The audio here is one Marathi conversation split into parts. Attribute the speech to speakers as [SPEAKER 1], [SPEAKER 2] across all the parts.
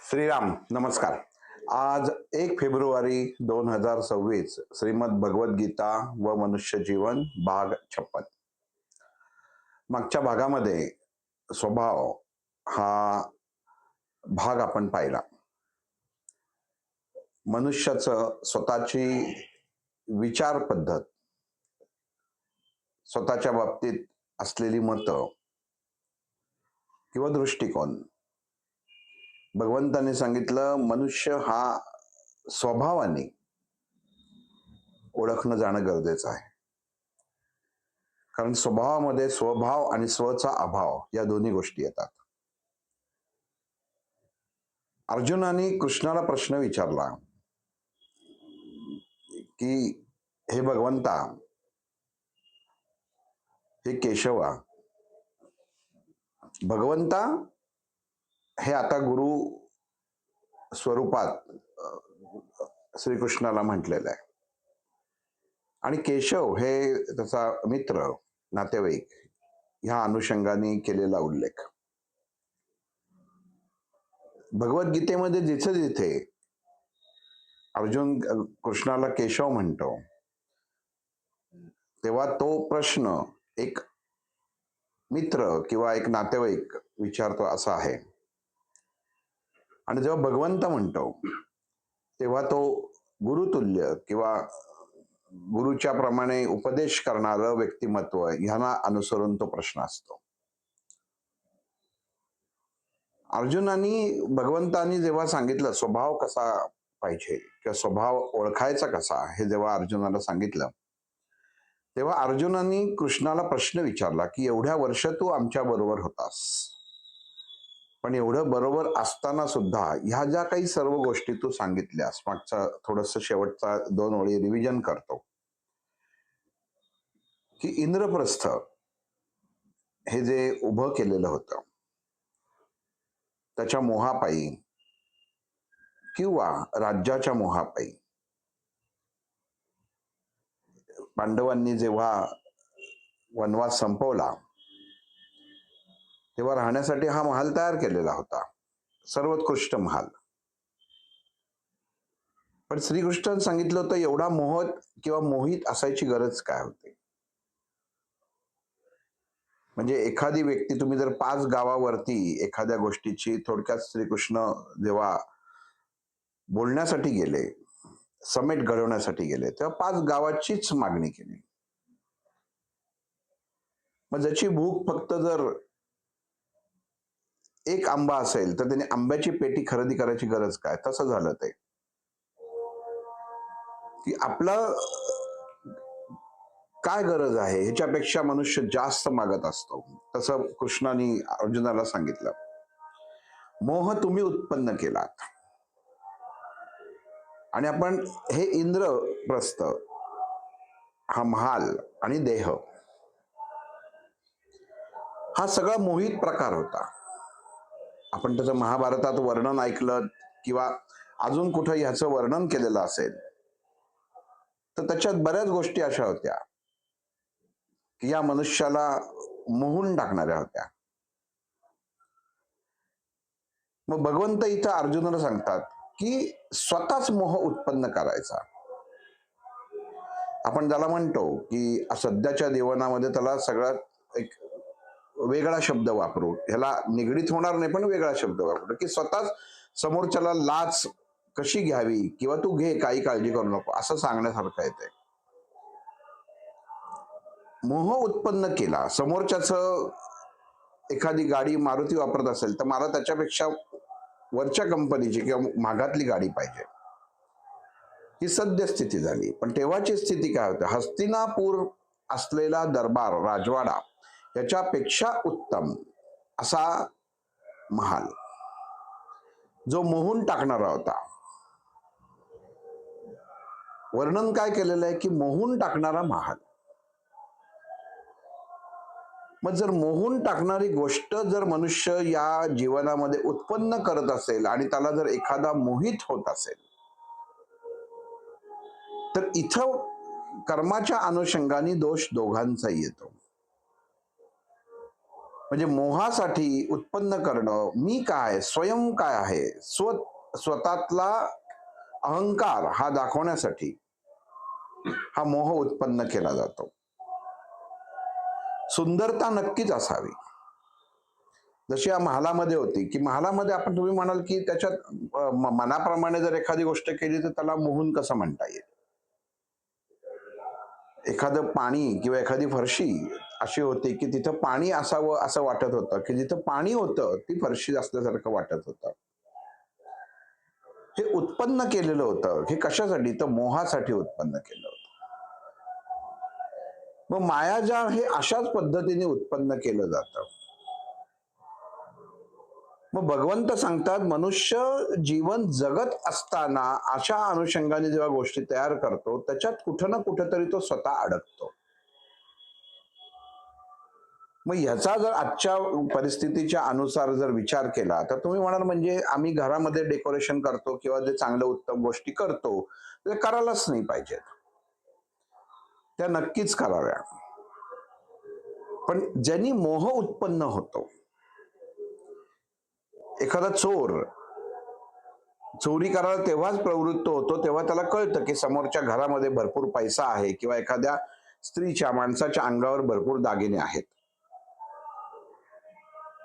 [SPEAKER 1] श्रीराम नमस्कार. आज 1 फेब्रुवारी 2026 श्रीमद भगवद गीता व मनुष्य जीवन भाग 56. मागच्या भागामध्ये स्वभाव हा भाग आपण पाहिला. मनुष्याचं स्वतःची विचार पद्धत, स्वतःच्या बाबतीत असलेली मतं किंवा दृष्टिकोन. भगवंताने सांगितलं मनुष्य हा स्वभावाने ओळखणं जाणं गरजेचं आहे. कारण स्वभावामध्ये स्वभाव आणि स्वचा अभाव या दोन्ही गोष्टी येतात. अर्जुनाने कृष्णाला प्रश्न विचारला की हे भगवंता, हे केशवा, भगवंता हे आता गुरु स्वरूपात श्रीकृष्णाला म्हटलेलं आहे आणि केशव हे त्याचा मित्र, नातेवाईक ह्या अनुषंगाने केलेला उल्लेख. भगवद्गीतेमध्ये जिथे जिथे अर्जुन कृष्णाला केशव म्हणतो तेव्हा तो प्रश्न एक मित्र किंवा एक नातेवाईक विचारतो असा आहे. आणि जेव्हा भगवंत म्हणतो तेव्हा तो गुरुतुल्य किंवा गुरुच्या प्रमाणे उपदेश करणारं व्यक्तिमत्व ह्यांना अनुसरून तो प्रश्न असतो. अर्जुनानी भगवंतानी जेव्हा सांगितलं स्वभाव कसा पाहिजे किंवा स्वभाव ओळखायचा कसा हे जेव्हा अर्जुनाला सांगितलं तेव्हा अर्जुनानी कृष्णाला प्रश्न विचारला की एवढ्या वर्ष तू आमच्या बरोबर होतास, पण एवढं बरोबर असताना सुद्धा ह्या ज्या काही सर्व गोष्टी तू सांगितल्यास, मागचा थोडस शेवटचा 2 ओळी रिव्हिजन करतो की इंद्रप्रस्थ हे जे उभं केलेलं होतं त्याच्या मोहापायी किंवा राज्याच्या मोहापायी पांडवांनी जेव्हा वनवास संपवला तेव्हा राहण्यासाठी हा महाल तयार केलेला होता, सर्वोत्कृष्ट महाल. पण श्रीकृष्णाने सांगितलं होतं एवढा मोहत किंवा मोहित असायची गरज काय होती. म्हणजे एखादी व्यक्ती, तुम्ही जर 5 गावावरती एखाद्या गोष्टीची थोडक्यात श्रीकृष्ण जेव्हा बोलण्यासाठी गेले, समेट घडवण्यासाठी गेले, तेव्हा 5 गावाचीच मागणी केली. मग ज्याची भूक फक्त जर एक आंबा असेल तर त्याने आंब्याची पेटी खरेदी करायची गरज काय. तसं झालं ते की आपलं काय गरज आहे ह्याच्यापेक्षा मनुष्य जास्त मागत असतो. तसं कृष्णाने अर्जुनाला सांगितलं मोह तुम्ही उत्पन्न केलात आणि आपण हे इंद्रप्रस्थ हा महाल आणि देह हा सगळा मोहित प्रकार होता. आपण त्याचं महाभारतात वर्णन ऐकलं किंवा अजून कुठं ह्याचं वर्णन केलेलं असेल तर त्याच्यात बऱ्याच गोष्टी अशा होत्या की या मनुष्याला मोहून टाकणाऱ्या होत्या. मग भगवंत इथं अर्जुनाला सांगतात की स्वतःच मोह उत्पन्न करायचा. आपण ज्याला म्हणतो की सध्याच्या जीवनामध्ये त्याला सगळ्यात एक वेगळा शब्द वापरू, ह्याला निगडीत होणार नाही पण वेगळा शब्द वापरू की स्वतःच समोरच्याला लाच कशी घ्यावी किंवा तू घे काही काळजी करू नको असं सांगण्यासारखं येते. मोह उत्पन्न केला, समोरच्याच एखादी गाडी मारुती वापरत असेल तर मला त्याच्यापेक्षा वरच्या कंपनीची किंवा मागातली गाडी पाहिजे, ही सद्यस्थिती झाली. पण तेव्हाची स्थिती काय होती, हस्तिनापूर असलेला दरबार राजवाडा याच्यापेक्षा उत्तम असा महाल जो मोहून टाकणारा होता. वर्णन काय केलेलं आहे की मोहून टाकणारा महाल. मग जर मोहून टाकणारी गोष्ट जर मनुष्य या जीवनामध्ये उत्पन्न करत असेल आणि त्याला जर एखादा मोहित होत असेल तर इथं कर्माच्या अनुषंगाने दोष दोघांचाही येतो. म्हणजे मोहासाठी उत्पन्न करणं, मी काय, स्वयं काय आहे, स्वतःतला अहंकार हा दाखवण्यासाठी हा मोह उत्पन्न केला जातो. सुंदरता नक्कीच असावी. जशी या महालामध्ये होती, की महालामध्ये तुम्ही म्हणाल, की त्याच्यात मनाप्रमाणे जर एखादी गोष्ट केली तर त्याला मोहून कसं म्हणता येईल? एखादं पाणी किंवा एखादी फरशी अशी होती, की तिथं पाणी असावं असं वाटत होतं, की जिथं पाणी होतं ती फरशी असल्यासारखं वाटत होतं. हे उत्पन्न केलेलं होतं. हे कशासाठी? तर मोहासाठी उत्पन्न केलं होतं. मग मायाजाळ हे अशाच पद्धतीने उत्पन्न केलं जातं. मग भगवंत सांगतात, मनुष्य जीवन जगत असताना अशा अनुषंगाने जेव्हा गोष्टी तयार करतो, त्याच्यात कुठं ना कुठेतरी तो स्वतः अडकतो. मग ह्याचा जर आजच्या परिस्थितीच्या अनुसार जर विचार केला तर तुम्ही म्हणाल, म्हणजे आम्ही घरामध्ये डेकोरेशन करतो किंवा जे चांगलं उत्तम गोष्टी करतो ते करायलाच नाही पाहिजेत. त्या नक्कीच कराव्या. पण ज्यांनी मोह उत्पन्न होतो, एखादा चोर चोरी करायला तेव्हाच प्रवृत्त होतो तेव्हा त्याला कळतं की समोरच्या घरामध्ये भरपूर पैसा आहे किंवा एखाद्या स्त्रीच्या माणसाच्या अंगावर भरपूर दागिने आहेत.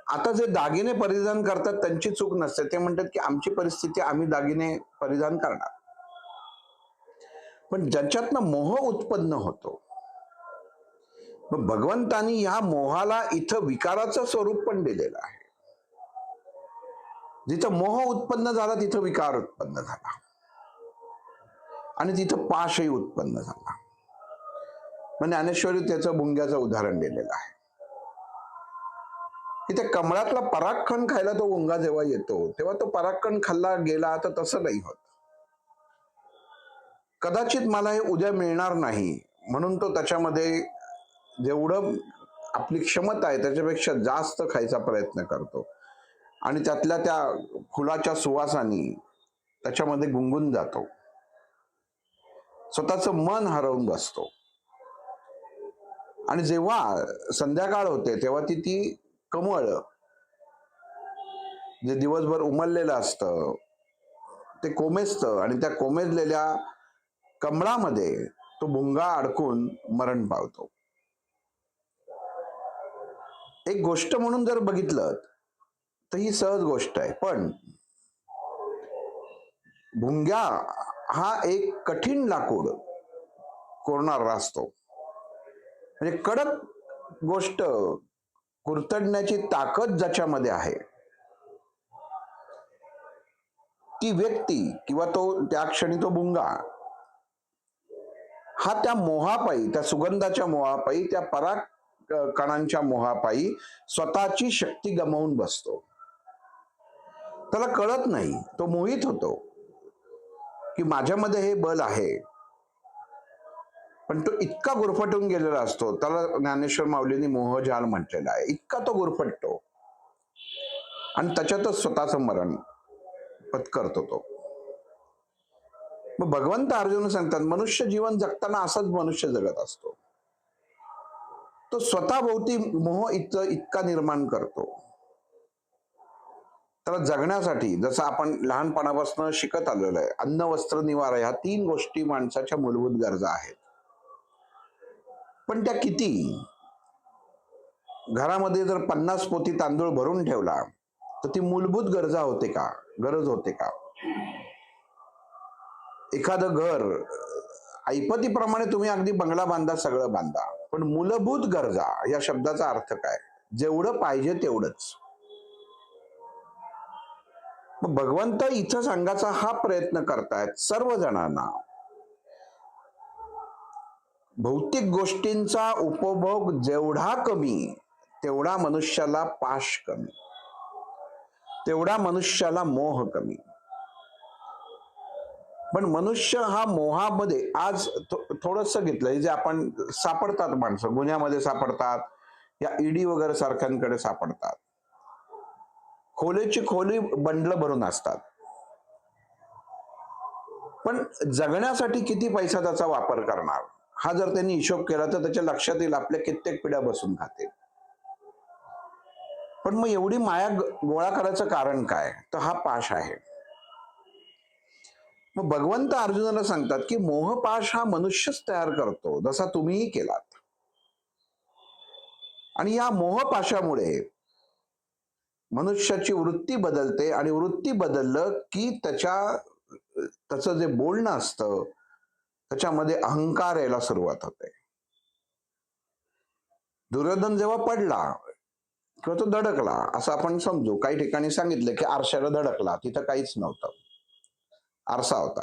[SPEAKER 1] आता जे दागिने परिधान करतात त्यांची चूक नसते. ते म्हणतात की आमची परिस्थिती, आम्ही दागिने परिधान करणार. पण ज्याच्यातनं मोह उत्पन्न होतो, मग भगवंतानी ह्या मोहाला इथं विकाराचं स्वरूप पण दिलेलं आहे. जिथं मोह उत्पन्न झाला तिथं विकार उत्पन्न झाला आणि तिथं पाशही उत्पन्न झाला. म्हणजे ज्ञानेश्वरी त्याचं भुंग्याचं उदाहरण दिलेलं आहे की त्या कमळातला परागकण खायला तो भुंगा जेव्हा येतो तेव्हा तो परागकण खाल्ला गेला तर तसं नाही होत. कदाचित मला हे उद्या मिळणार नाही म्हणून तो त्याच्यामध्ये जेवढं आपली क्षमता आहे त्याच्यापेक्षा जास्त खायचा प्रयत्न करतो आणि त्यातल्या त्या फुलाच्या सुवासानी त्याच्यामध्ये गुंगून जातो, स्वतःचं मन हरवून बसतो. आणि जेव्हा संध्याकाळ होते तेव्हा ती कमळ जे दिवसभर उमललेलं असतं ते कोमेजतं आणि त्या कोमेजलेल्या कमळामध्ये तो भुंगा अडकून मरण पावतो. एक गोष्ट म्हणून जर बघितलं तर ही सहज गोष्ट आहे, पण भुंग्या हा एक कठीण लाकूड कोरणारा असतो. म्हणजे कडक गोष्ट कुरतडण्याची ताकद ज्याच्यामध्ये आहे ती व्यक्ती किंवा तो त्या क्षणी तो भुंगा हा त्या मोहापायी, त्या सुगंधाच्या मोहापायी, त्या पराग कणांच्या मोहापायी स्वतःची शक्ती गमावून बसतो. त्याला कळत नाही, तो मोहित होतो की माझ्यामध्ये हे बल आहे, पण तो इतका गुरफटून गेलेला असतो, त्याला ज्ञानेश्वर माऊलींनी मोहजाल म्हटलेला आहे. इतका तो गुरफटतो आणि त्याच्यातच स्वतःचं मरण पत्करतो तो. मग भगवंत अर्जुन सांगतात, मनुष्य जीवन जगताना असाच मनुष्य जगत असतो. तो स्वतः भोवती मोह इतका निर्माण करतो. त्याला जगण्यासाठी जसं आपण लहानपणापासून शिकत आलेलो आहे, अन्न वस्त्र निवारा ह्या 3 गोष्टी माणसाच्या मूलभूत गरजा आहेत. पण त्या किती? घरामध्ये जर 50 पोती तांदूळ भरून ठेवला तर ती मूलभूत गरज होते का? एखादं घर ऐपतीप्रमाणे तुम्ही अगदी बंगला बांधा, सगळं बांधा, पण मूलभूत गरजा या शब्दाचा अर्थ काय? जेवढं पाहिजे तेवढंच. मग भगवंत इथं सांगायचा हा प्रयत्न करतायत सर्व जणांना, भौतिक गोष्टींचा उपभोग जेवढा कमी तेवढा मनुष्याला पाश कमी, तेवढा मनुष्याला मोह कमी. पण मनुष्य हा मोहामध्ये आज थोडस घेतलंय, जे आपण सापडतात माणसं गुन्ह्यामध्ये सापडतात, या ईडी वगैरे सारख्यांकडे सापडतात, खोलीची खोली बंडल भरून असतात, पण जगण्यासाठी किती पैसा त्याचा वापर करणार हा जर त्यांनी हिशोब केला तर त्याच्या लक्षात येईल आपल्या कित्येक पिढ्या बसून खातील. पण मग एवढी माया गोळा करायचं कारण काय? तर हा पाश आहे. मग भगवंत अर्जुनाला सांगतात की मोहपाश हा मनुष्यच तयार करतो, जसा तुम्हीही केलात. आणि या मोहपाशामुळे मनुष्याची वृत्ती बदलते आणि वृत्ती बदललं की त्याचं जे बोलणं असतं त्याच्यामध्ये अहंकार यायला सुरुवात होते. दुर्योधन जेव्हा पडला किंवा तो धडकला असं आपण समजू, काही ठिकाणी सांगितलं की आरशाला धडकला, तिथं काहीच नव्हतं, आरसा होता.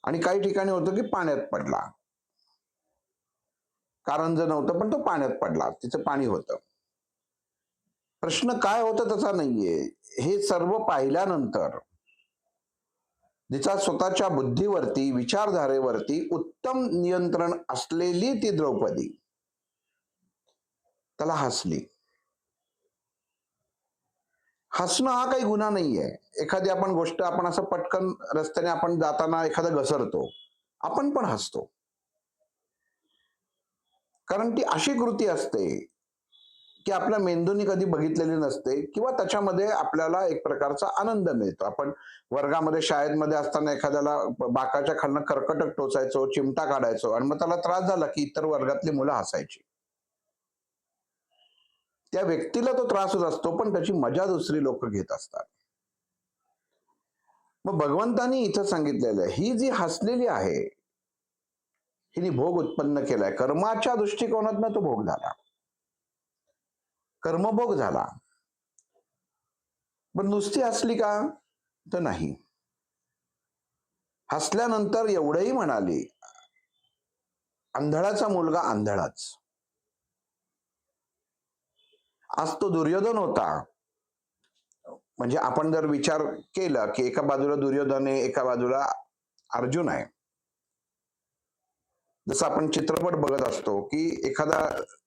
[SPEAKER 1] आणि काही ठिकाणी होतं की पाण्यात पडला, कारंजं नव्हतं पण तो पाण्यात पडला, तिचं पाणी होतं. प्रश्न काय होतं त्याचा नाहीये, हे सर्व पाहिल्यानंतर जिचा स्वतःच्या बुद्धीवरती विचारधारेवरती उत्तम नियंत्रण असलेली ती द्रौपदी त्याला हसली. हसणं हा काही गुन्हा नाहीये. एखादी आपण गोष्ट आपण असं पटकन रस्त्याने आपण जाताना एखादा घसरतो, आपण पण हसतो, कारण ती अशी कृती असते की आपल्या मेंदूने कधी बघितलेली नसते किंवा त्याच्यामध्ये आपल्याला एक प्रकारचा आनंद मिळतो. आपण वर्गामध्ये शाळेमध्ये असताना एखाद्याला बाकाच्या खालनं कर्कटक टोचायचो, चिमटा काढायचो आणि मग त्याला त्रास झाला की इतर वर्गातली मुलं हसायची. त्या व्यक्तीला तो त्रास होत असतो पण त्याची मजा दुसरी लोक घेत असतात. मग भगवंतानी इथं सांगितलेलं आहे, ही जी हसलेली आहे हिने भोग उत्पन्न केलाय. कर्माच्या दृष्टिकोनातनं तो भोग झाला, कर्मभोग झाला. पण नुसती हसली का? तर नाही. हसल्यानंतर एवढंही म्हणाली, आंधळाचा मुलगा आंधळाच. आज तो दुर्योधन होता, म्हणजे आपण जर विचार केला की एका बाजूला दुर्योधन आहे, एका बाजूला अर्जुन आहे. जसं आपण चित्रपट बघत असतो की एखादा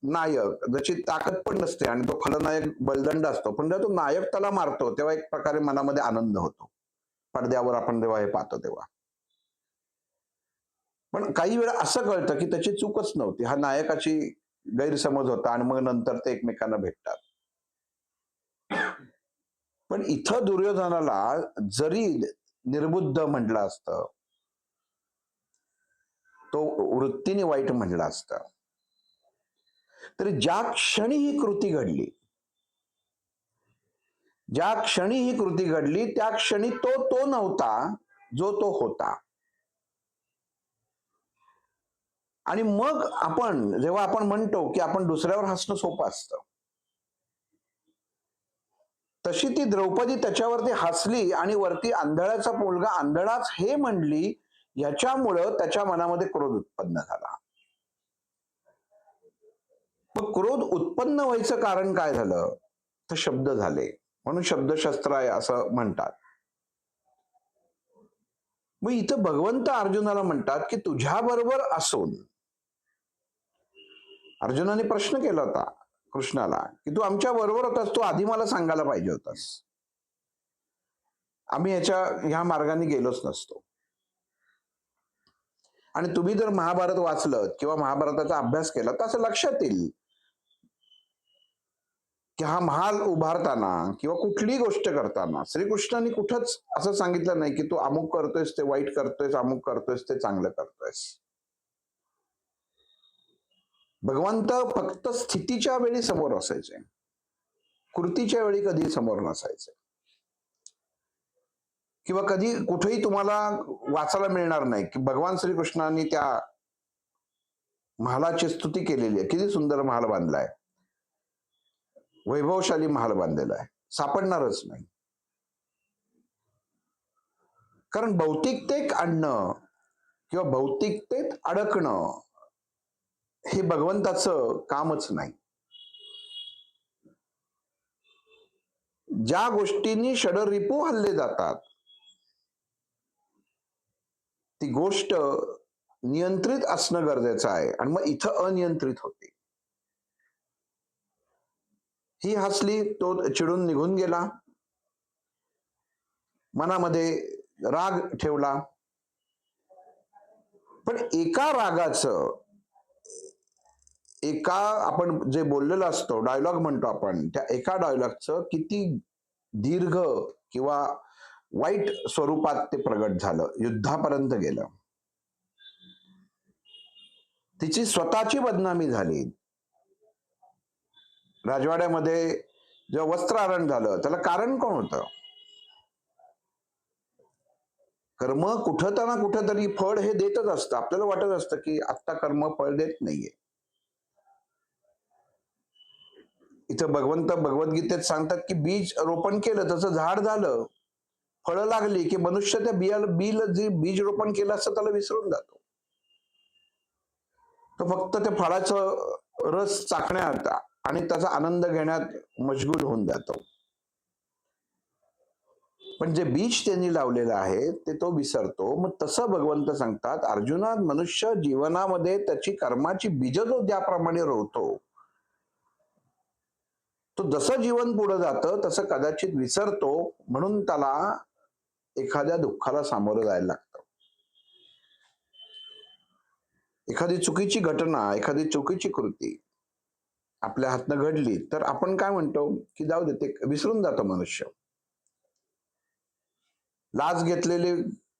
[SPEAKER 1] नायक ज्याची ताकद पण नसते आणि तो खलनायक बलदंड असतो, पण जेव्हा तो नायक त्याला मारतो तेव्हा एक प्रकारे मनामध्ये आनंद होतो, पडद्यावर आपण जेव्हा हे पाहतो तेव्हा. पण काही वेळा असं कळतं की त्याची चूकच नव्हती, हा नायकाची गैरसमज होता आणि मग नंतर ते एकमेकांना भेटतात. पण इथं दुर्योधनाला जरी निर्बुद्ध म्हटलं असतं, तो वृत्तीने वाईट म्हटलं असतं, तरी ज्या क्षणी ही कृती घडली, ज्या क्षणी ही कृती घडली त्या क्षणी तो नव्हता जो तो होता. आणि मग आपण जेव्हा आपण म्हणतो की आपण दुसऱ्यावर हसणं सोपं असतं, तशी ती द्रौपदी त्याच्यावरती हसली आणि वरती आंधळाचा मुलगा आंधळाच हे म्हणली, याच्यामुळं त्याच्या मनामध्ये क्रोध उत्पन्न झाला. मग क्रोध उत्पन्न व्हायचं कारण काय झालं? तर शब्द झाले, म्हणून शब्दशस्त्र आहे असं म्हणतात. मग इथं भगवंत अर्जुनाला म्हणतात की तुझ्या बरोबर असून, अर्जुनाने प्रश्न केला होता कृष्णाला की तू आमच्या बरोबर होतास, तू आधी मला सांगायला पाहिजे होतास, आम्ही ह्या मार्गाने गेलोच नसतो. आणि तुम्ही जर महाभारत वाचलं किंवा महाभारताचा अभ्यास केला तर असं लक्षात येईल की हा महाल उभारताना किंवा कुठलीही गोष्ट करताना श्रीकृष्णांनी कुठंच असं सांगितलं नाही की तू अमुक करतोयस ते वाईट करतोयस, अमुक करतोयस ते चांगलं करतोयस. भगवंत फक्त स्थितीच्या वेळी समोर असायचे, कृतीच्या वेळी कधी समोर नसायचे. किंवा कधी कुठेही तुम्हाला वाचायला मिळणार नाही की भगवान श्रीकृष्णांनी त्या महालाची स्तुती केलेली आहे, किती सुंदर महाल बांधलाय, वैभवशाली महाल बांधलेला आहे, सापडणारच नाही. कारण भौतिकतेत आणणं किंवा भौतिकतेत अडकणं हे भगवंताचं कामच नाही. ज्या गोष्टींनी षडरिपू हल्ले जातात ती गोष्ट नियंत्रित असणं गरजेचं आहे, आणि मग इथं अनियंत्रित होते. ही हसली, तो चिडून निघून गेला, मनामध्ये राग ठेवला. पण एका रागाचं एका आपण जे बोललेलो असतो, डायलॉग म्हणतो आपण, त्या एका डायलॉगचं किती दीर्घ किंवा वाईट स्वरूपात ते प्रगट झालं, युद्धापर्यंत गेलं. तिची स्वतःची बदनामी झाली. राजवाड्यामध्ये जेव्हा वस्त्रहरण झालं, त्याला कारण कोण होतं? कर्म कुठं ना कुठंतरी फळ हे देतच असतं. आपल्याला वाटत असतं की आत्ता कर्म फळ देत नाहीये. इथं भगवंत भगवद्गीतेत सांगतात की बीज रोपण केलं तसं झाड झालं, फळं लागली की मनुष्य त्या जे बीज रोपण केलं असतं त्याला विसरून जातो. तो फक्त त्या फळाचं रस चाखण्यात आणि त्याचा आनंद घेण्यात मशगूल होऊन जातो. पण जे बीज त्यांनी लावलेलं आहे ते तो विसरतो. मग तसं भगवंत सांगतात, अर्जुना, मनुष्य जीवनामध्ये त्याची कर्माची बीज जो ज्याप्रमाणे रोवतो, तो जसं जीवन पुढे जातं तसं कदाचित विसरतो, म्हणून त्याला एखाद्या दुःखाला सामोरं जायला लागतं. एखादी चुकीची घटना, एखादी चुकीची कृती आपल्या हातनं घडली तर आपण काय म्हणतो की जाऊ दे, ते विसरून जातो मनुष्य. लाच घेतलेली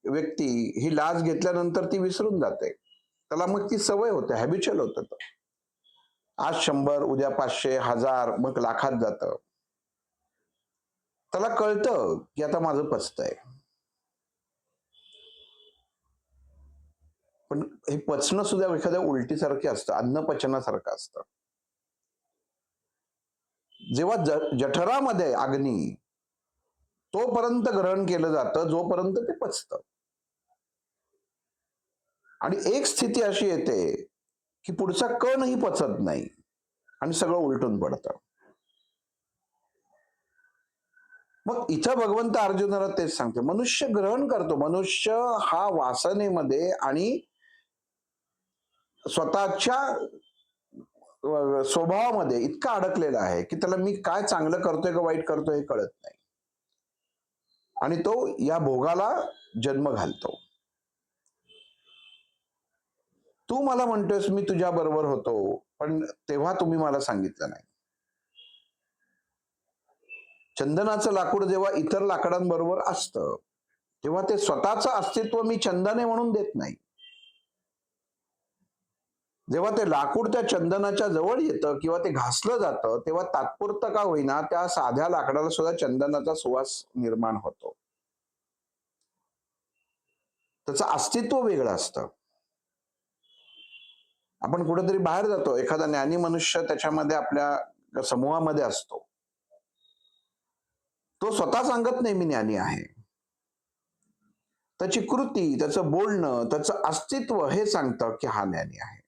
[SPEAKER 1] व्यक्ती ही लाच घेतल्यानंतर ती विसरून जाते. त्याला मग ती सवय होते, हॅबिच्युअल होतं. आज 100, उद्या 500, 1000, मग लाखात जातं. त्याला कळतं की आता माझं पचतंय. पण हे पचणं सुद्धा एखाद्या उलटीसारखे असतं, अन्न पचनासारखं असतं. जेव्हा जठरामध्ये अग्नी, तोपर्यंत ग्रहण केलं जातं जोपर्यंत ते पचतं. आणि एक स्थिती अशी येते की पुढचा कणही पचत नाही आणि सगळं उलटून पडतं. मग इथं भगवंत अर्जुनाला तेच सांगते, मनुष्य ग्रहण करतो. मनुष्य हा वासनेमध्ये आणि स्वतःच्या स्वभावामध्ये इतका अडकलेला आहे की त्याला मी काय चांगलं करतोय का वाईट करतोय हे कळत नाही, आणि तो या भोगाला जन्म घालतो. तू मला म्हणतोयस मी तुझ्या बरोबर होतो, पण तेव्हा तुम्ही मला सांगितलं नाही. चंदनाचं लाकूड जेव्हा इतर लाकडांबरोबर असतं तेव्हा ते स्वतःचं अस्तित्व मी चंदन आहे म्हणून देत नाही. जेव्हा ते लाकूड त्या चंदनाच्या जवळ येतं किंवा ते घासलं जातं तेव्हा तात्पुरतं का होईना त्या साध्या लाकडाला सुद्धा चंदनाचा सुवास निर्माण होतो. त्याचं अस्तित्व वेगळं असतं. आपण कुठेतरी बाहेर जातो, एखादा ज्ञानी मनुष्य त्याच्यामध्ये आपल्या समूहामध्ये असतो, तो स्वतः सांगत नाही मी ज्ञानी आहे. त्याची कृती, त्याचं बोलणं, त्याचं अस्तित्व हे सांगतं की हा ज्ञानी आहे.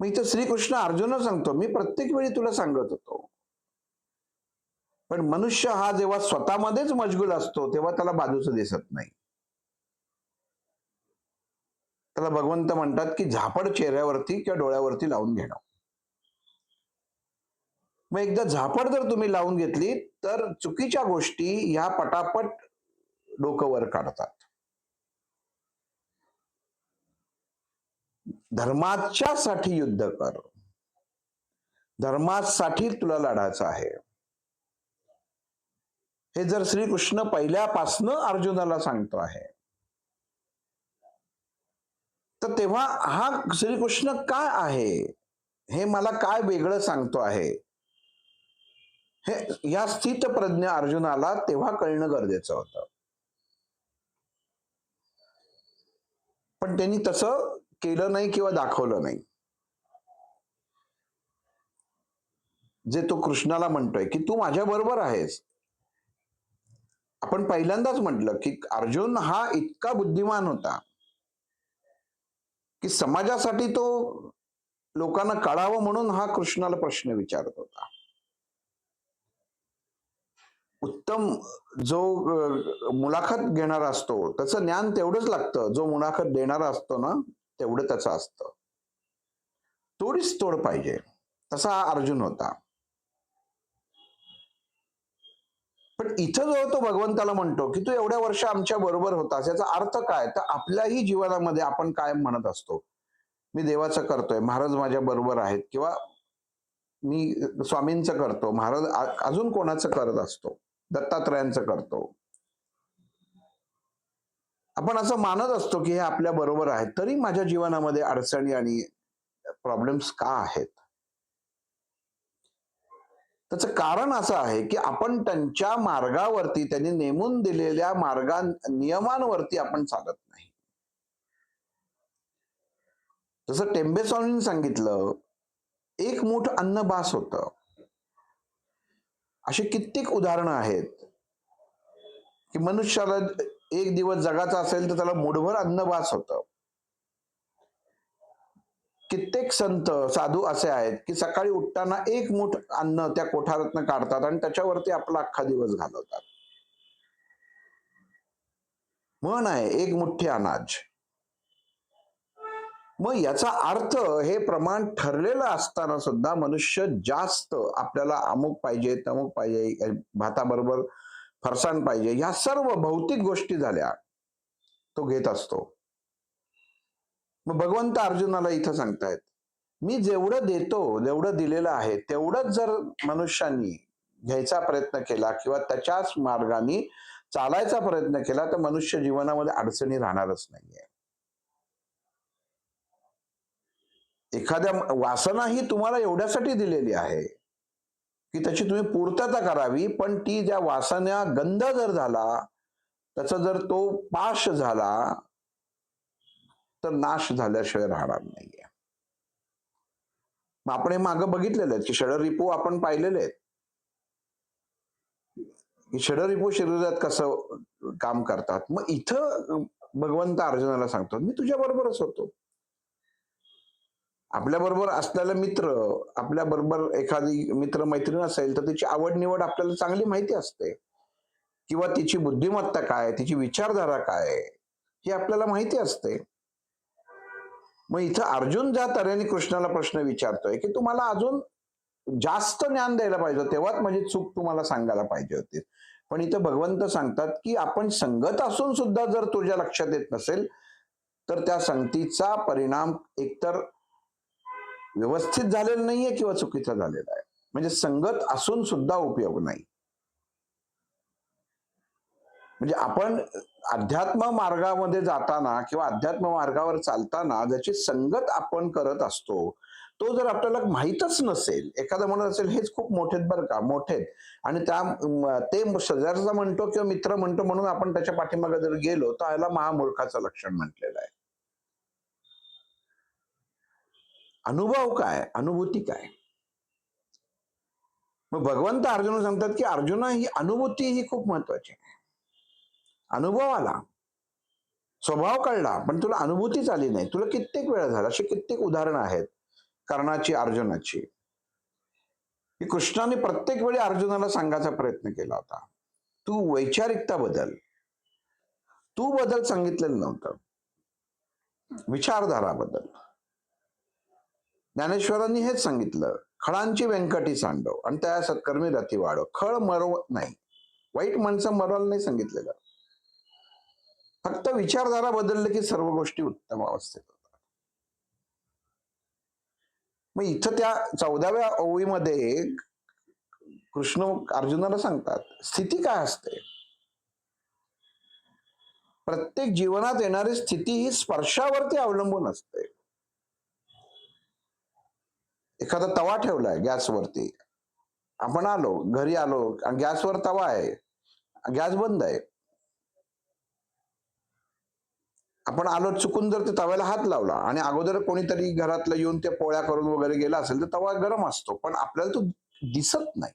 [SPEAKER 1] मग इथं श्रीकृष्ण अर्जुन सांगतो, मी प्रत्येक वेळी तुला सांगत होतो, पण मनुष्य हा जेव्हा स्वतःमध्येच मशगूल असतो तेव्हा त्याला बाजूचं दिसत नाही. त्याला भगवंत म्हणतात की झापड चेहऱ्यावरती किंवा डोळ्यावरती लावून घेणं. मग एकदा झापड जर तुम्ही लावून घेतली तर चुकीच्या गोष्टी ह्या पटापट डोकं वर काढतात. धर्माच्या साठी युद्ध कर, धर्मासाठी तुला लढायचं आहे. हे जर श्रीकृष्ण पहिल्यापासनं अर्जुनाला सांगतो आहे, तर तेव्हा हा श्रीकृष्ण काय आहे, हे मला काय वेगळं सांगतो आहे, हे या स्थित प्रज्ञ अर्जुनाला तेव्हा कळणं गरजेचं होतं. पण त्यांनी तसं केलं नाही किंवा दाखवलं नाही. जे तो कृष्णाला म्हणतोय की तू माझ्या बरोबर आहेस. आपण पहिल्यांदाच म्हटलं की अर्जुन हा इतका बुद्धिमान होता की समाजासाठी तो लोकांना कळावं म्हणून हा कृष्णाला प्रश्न विचारत होता. उत्तम जो मुलाखत घेणारा असतो त्याचं ज्ञान तेवढंच लागतं, जो मुलाखत देणारा असतो ना तेवढं त्याचं असतं. थोडीच तोड पाहिजे. तसा हा अर्जुन होता. पण इथं जो तो भगवंताला म्हणतो की तू एवढ्या वर्ष आमच्या बरोबर होतास, याचा अर्थ काय, तर आपल्याही जीवनामध्ये आपण कायम म्हणत असतो मी देवाचं करतोय, महाराज माझ्या बरोबर आहेत, किंवा मी स्वामींचं करतो, महाराज अजून कोणाचं करत असतो, दत्तात्रयांचं करतो. आपण असं मानत असतो की हे आपल्या बरोबर आहेत, तरी माझ्या जीवनामध्ये अडचणी आणि प्रॉब्लेम्स का आहेत? त्याचं कारण असं आहे की आपण त्यांच्या मार्गावरती, त्यांनी नेमून दिलेल्या नियमांवरती आपण चालत नाही. जसं टेंबे स्वामींनी सांगितलं, एक मूठ अन्न बास होतं. अशी कित्येक उदाहरणं आहेत की मनुष्याला एक दिवस जगाचा असेल तर त्याला मूठभर अन्न बास होतं. कित्येक संत साधू असे आहेत की सकाळी उठताना एक मूठ अन्न त्या कोठारातनं काढतात आणि त्याच्यावरती आपला अख्खा दिवस घालवतात. म्हण आहे, एक मुठ्ठी अनाज. मग याचा अर्थ हे प्रमाण ठरलेलं असताना सुद्धा मनुष्य जास्त आपल्याला अमुक पाहिजे, तमुक पाहिजे, भाताबरोबर फरसाण पाहिजे, ह्या सर्व भौतिक गोष्टी झाल्या तो घेत असतो. मग भगवंत अर्जुनाला इथं सांगतायत, मी जेवढं देतो, जेवढं दिलेलं आहे तेवढंच जर मनुष्यांनी घ्यायचा प्रयत्न केला किंवा त्याच्याच मार्गाने चालायचा प्रयत्न केला तर मनुष्य जीवनामध्ये अडचणी राहणारच नाहीये. एखाद्या वासना ही तुम्हाला एवढ्यासाठी दिलेली आहे की त्याची तुम्ही पूर्तता करावी, पण ती ज्या वासना गंध जर झाला, त्याचा जर तो पाश झाला तर नाश झाल्याशिवाय राहणार नाहीये. मग आपण हे मागं बघितलेलं आहे की षडरिपू आपण पाहिलेले आहेत की षडरिपू शरीरात कसं काम करतात. मग इथं भगवंत अर्जुनाला सांगतो, मी तुझ्या बरोबरच होतो. आपल्या बरोबर असलेला मित्र, आपल्या बरोबर एखादी मित्र मैत्रीण असेल तर तिची आवड निवड आपल्याला चांगली माहिती असते, किंवा तिची बुद्धिमत्ता काय, तिची विचारधारा काय, हे आपल्याला माहिती असते. मग इथं अर्जुन ज्या तऱ्हेने कृष्णाला प्रश्न विचारतोय की तुम्हाला अजून जास्त ज्ञान द्यायला पाहिजे, तेव्हाच माझी चूक तुम्हाला सांगायला पाहिजे होती. पण इथं भगवंत सांगतात की आपण संगत असून सुद्धा जर तुझ्या लक्षात येत नसेल तर त्या संगतीचा परिणाम एकतर व्यवस्थित झालेला नाहीये किंवा चुकीचा झालेला आहे. म्हणजे संगत असून सुद्धा उपयोग नाही. म्हणजे आपण अध्यात्म मार्गामध्ये जाताना किंवा अध्यात्म मार्गावर चालताना ज्याची संगत आपण करत असतो, तो जर आपल्याला माहीतच नसेल, एखादा म्हणत असेल हेच खूप मोठेत बरं का, मोठेत, आणि ते शेजारचा म्हणतो किंवा मित्र म्हणतो म्हणून आपण त्याच्या पाठीमागे जर गेलो तर याला महामूर्खाचं लक्षण म्हटलेलं आहे. अनुभव काय, अनुभूती काय? मग भगवंत अर्जुन सांगतात की अर्जुना, ही अनुभूती ही खूप महत्वाची आहे. अनुभव आला, स्वभाव कळला, पण तुला अनुभूतीच आली नाही. तुला कित्येक वेळा झाला. अशी कित्येक उदाहरणं आहेत कर्णाची, अर्जुनाची, की कृष्णाने प्रत्येक वेळी अर्जुनाला सांगायचा प्रयत्न केला होता, तू वैचारिकता बदल. तू बदल सांगितलेलं नव्हतं, विचारधारा बदल. ज्ञानेश्वरांनी हेच सांगितलं, खळांची व्यंकटी सांडव आणि त्या सत्कर्मी रती वाढव. खळ मरव नाही, वाईट माणसं मरवायला नाही सांगितलेलं. फक्त विचारधारा बदलली की सर्व गोष्टी उत्तम अवस्थेत होतात. मग इथं त्या 14व्या ओळीमध्ये कृष्ण अर्जुनाला सांगतात, स्थिती काय असते. प्रत्येक जीवनात येणारी स्थिती ही स्पर्शावरती अवलंबून असते. एखादा तवा ठेवलाय गॅसवरती, आपण आलो, घरी आलो आणि गॅसवर तवा आहे, गॅस बंद आहे. आपण आलो, चुकून जर त्या तव्याला हात लावला आणि अगोदर कोणीतरी घरातलं येऊन त्या पोळ्या करून वगैरे गेला असेल तर तवा गरम असतो, पण आपल्याला तो दिसत नाही.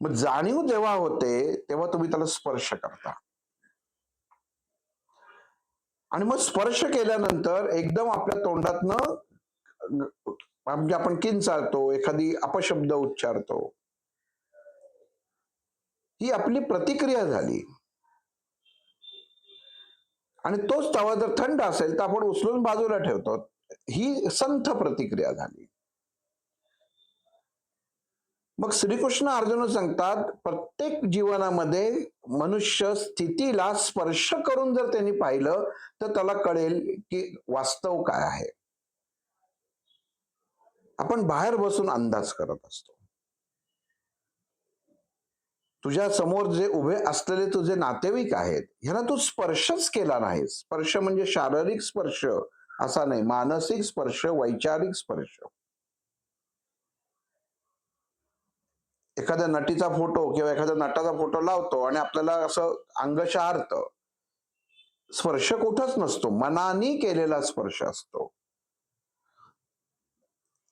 [SPEAKER 1] मग जाणीव जेव्हा होते तेव्हा तुम्ही त्याला स्पर्श करता, आणि मग स्पर्श केल्यानंतर एकदम आपल्या तोंडातनं म्हणजे आपण किंचाळतो, एखादी अपशब्द उच्चारतो, ही आपली प्रतिक्रिया झाली. आणि तोच तवा जर थंड असेल तर आपण उचलून बाजूला ठेवतो, ही संथ प्रतिक्रिया झाली. मग श्रीकृष्ण अर्जुन सांगतात, प्रत्येक जीवनामध्ये मनुष्य स्थितीला स्पर्श करून जर त्यांनी पाहिलं तर त्याला कळेल की वास्तव काय आहे. आपण बाहेर बसून अंदाज करत असतो. तुझ्या समोर जे उभे असलेले तुझे नातेवाईक आहेत, ह्याला तू स्पर्शच केला नाहीस. स्पर्श म्हणजे शारीरिक स्पर्श असा नाही, मानसिक स्पर्श, वैचारिक स्पर्श. एखाद्या नटीचा फोटो किंवा एखाद्या नटाचा फोटो लावतो आणि आपल्याला असं अंग शहारतं. स्पर्श कुठंच नसतो, मनाने केलेला स्पर्श असतो.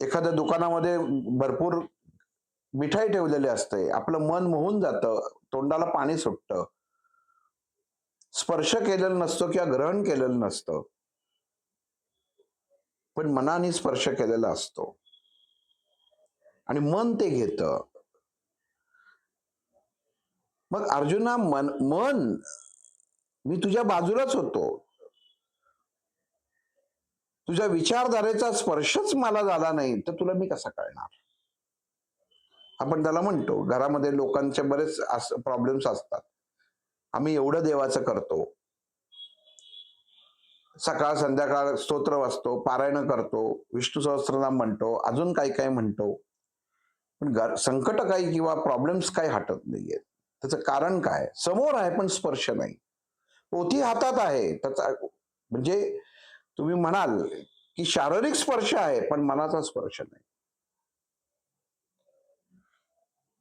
[SPEAKER 1] एखाद्या दुकानामध्ये भरपूर मिठाई ठेवलेली असते, आपलं मन मोहून जातं, तोंडाला पाणी सुटतं. स्पर्श केलेलं नसतो किंवा ग्रहण केलेलं नसतं, पण मनाने स्पर्श केलेला असतो आणि मन ते घेतं. मग अर्जुना, मन मी तुझ्या बाजूलाच होतो, तुझ्या विचारधारेचा स्पर्शच मला झाला नाही तर तुला मी कसा कळणार. आपण त्याला म्हणतो, घरामध्ये लोकांचे बरेच प्रॉब्लेम्स असतात. आम्ही एवढं देवाचं करतो, सकाळ संध्याकाळ स्तोत्र वाचतो, पारायण करतो, विष्णू सहस्त्रनाम म्हणतो, अजून काही काही म्हणतो, पण संकट काही किंवा प्रॉब्लेम्स काही हटत नाहीये. त्याचं कारण काय? समोर आहे पण स्पर्श नाही. पोथी हातात आहे, त्याचा म्हणजे तुम्ही म्हणाल की शारीरिक स्पर्श आहे पण मनाचा स्पर्श नाही.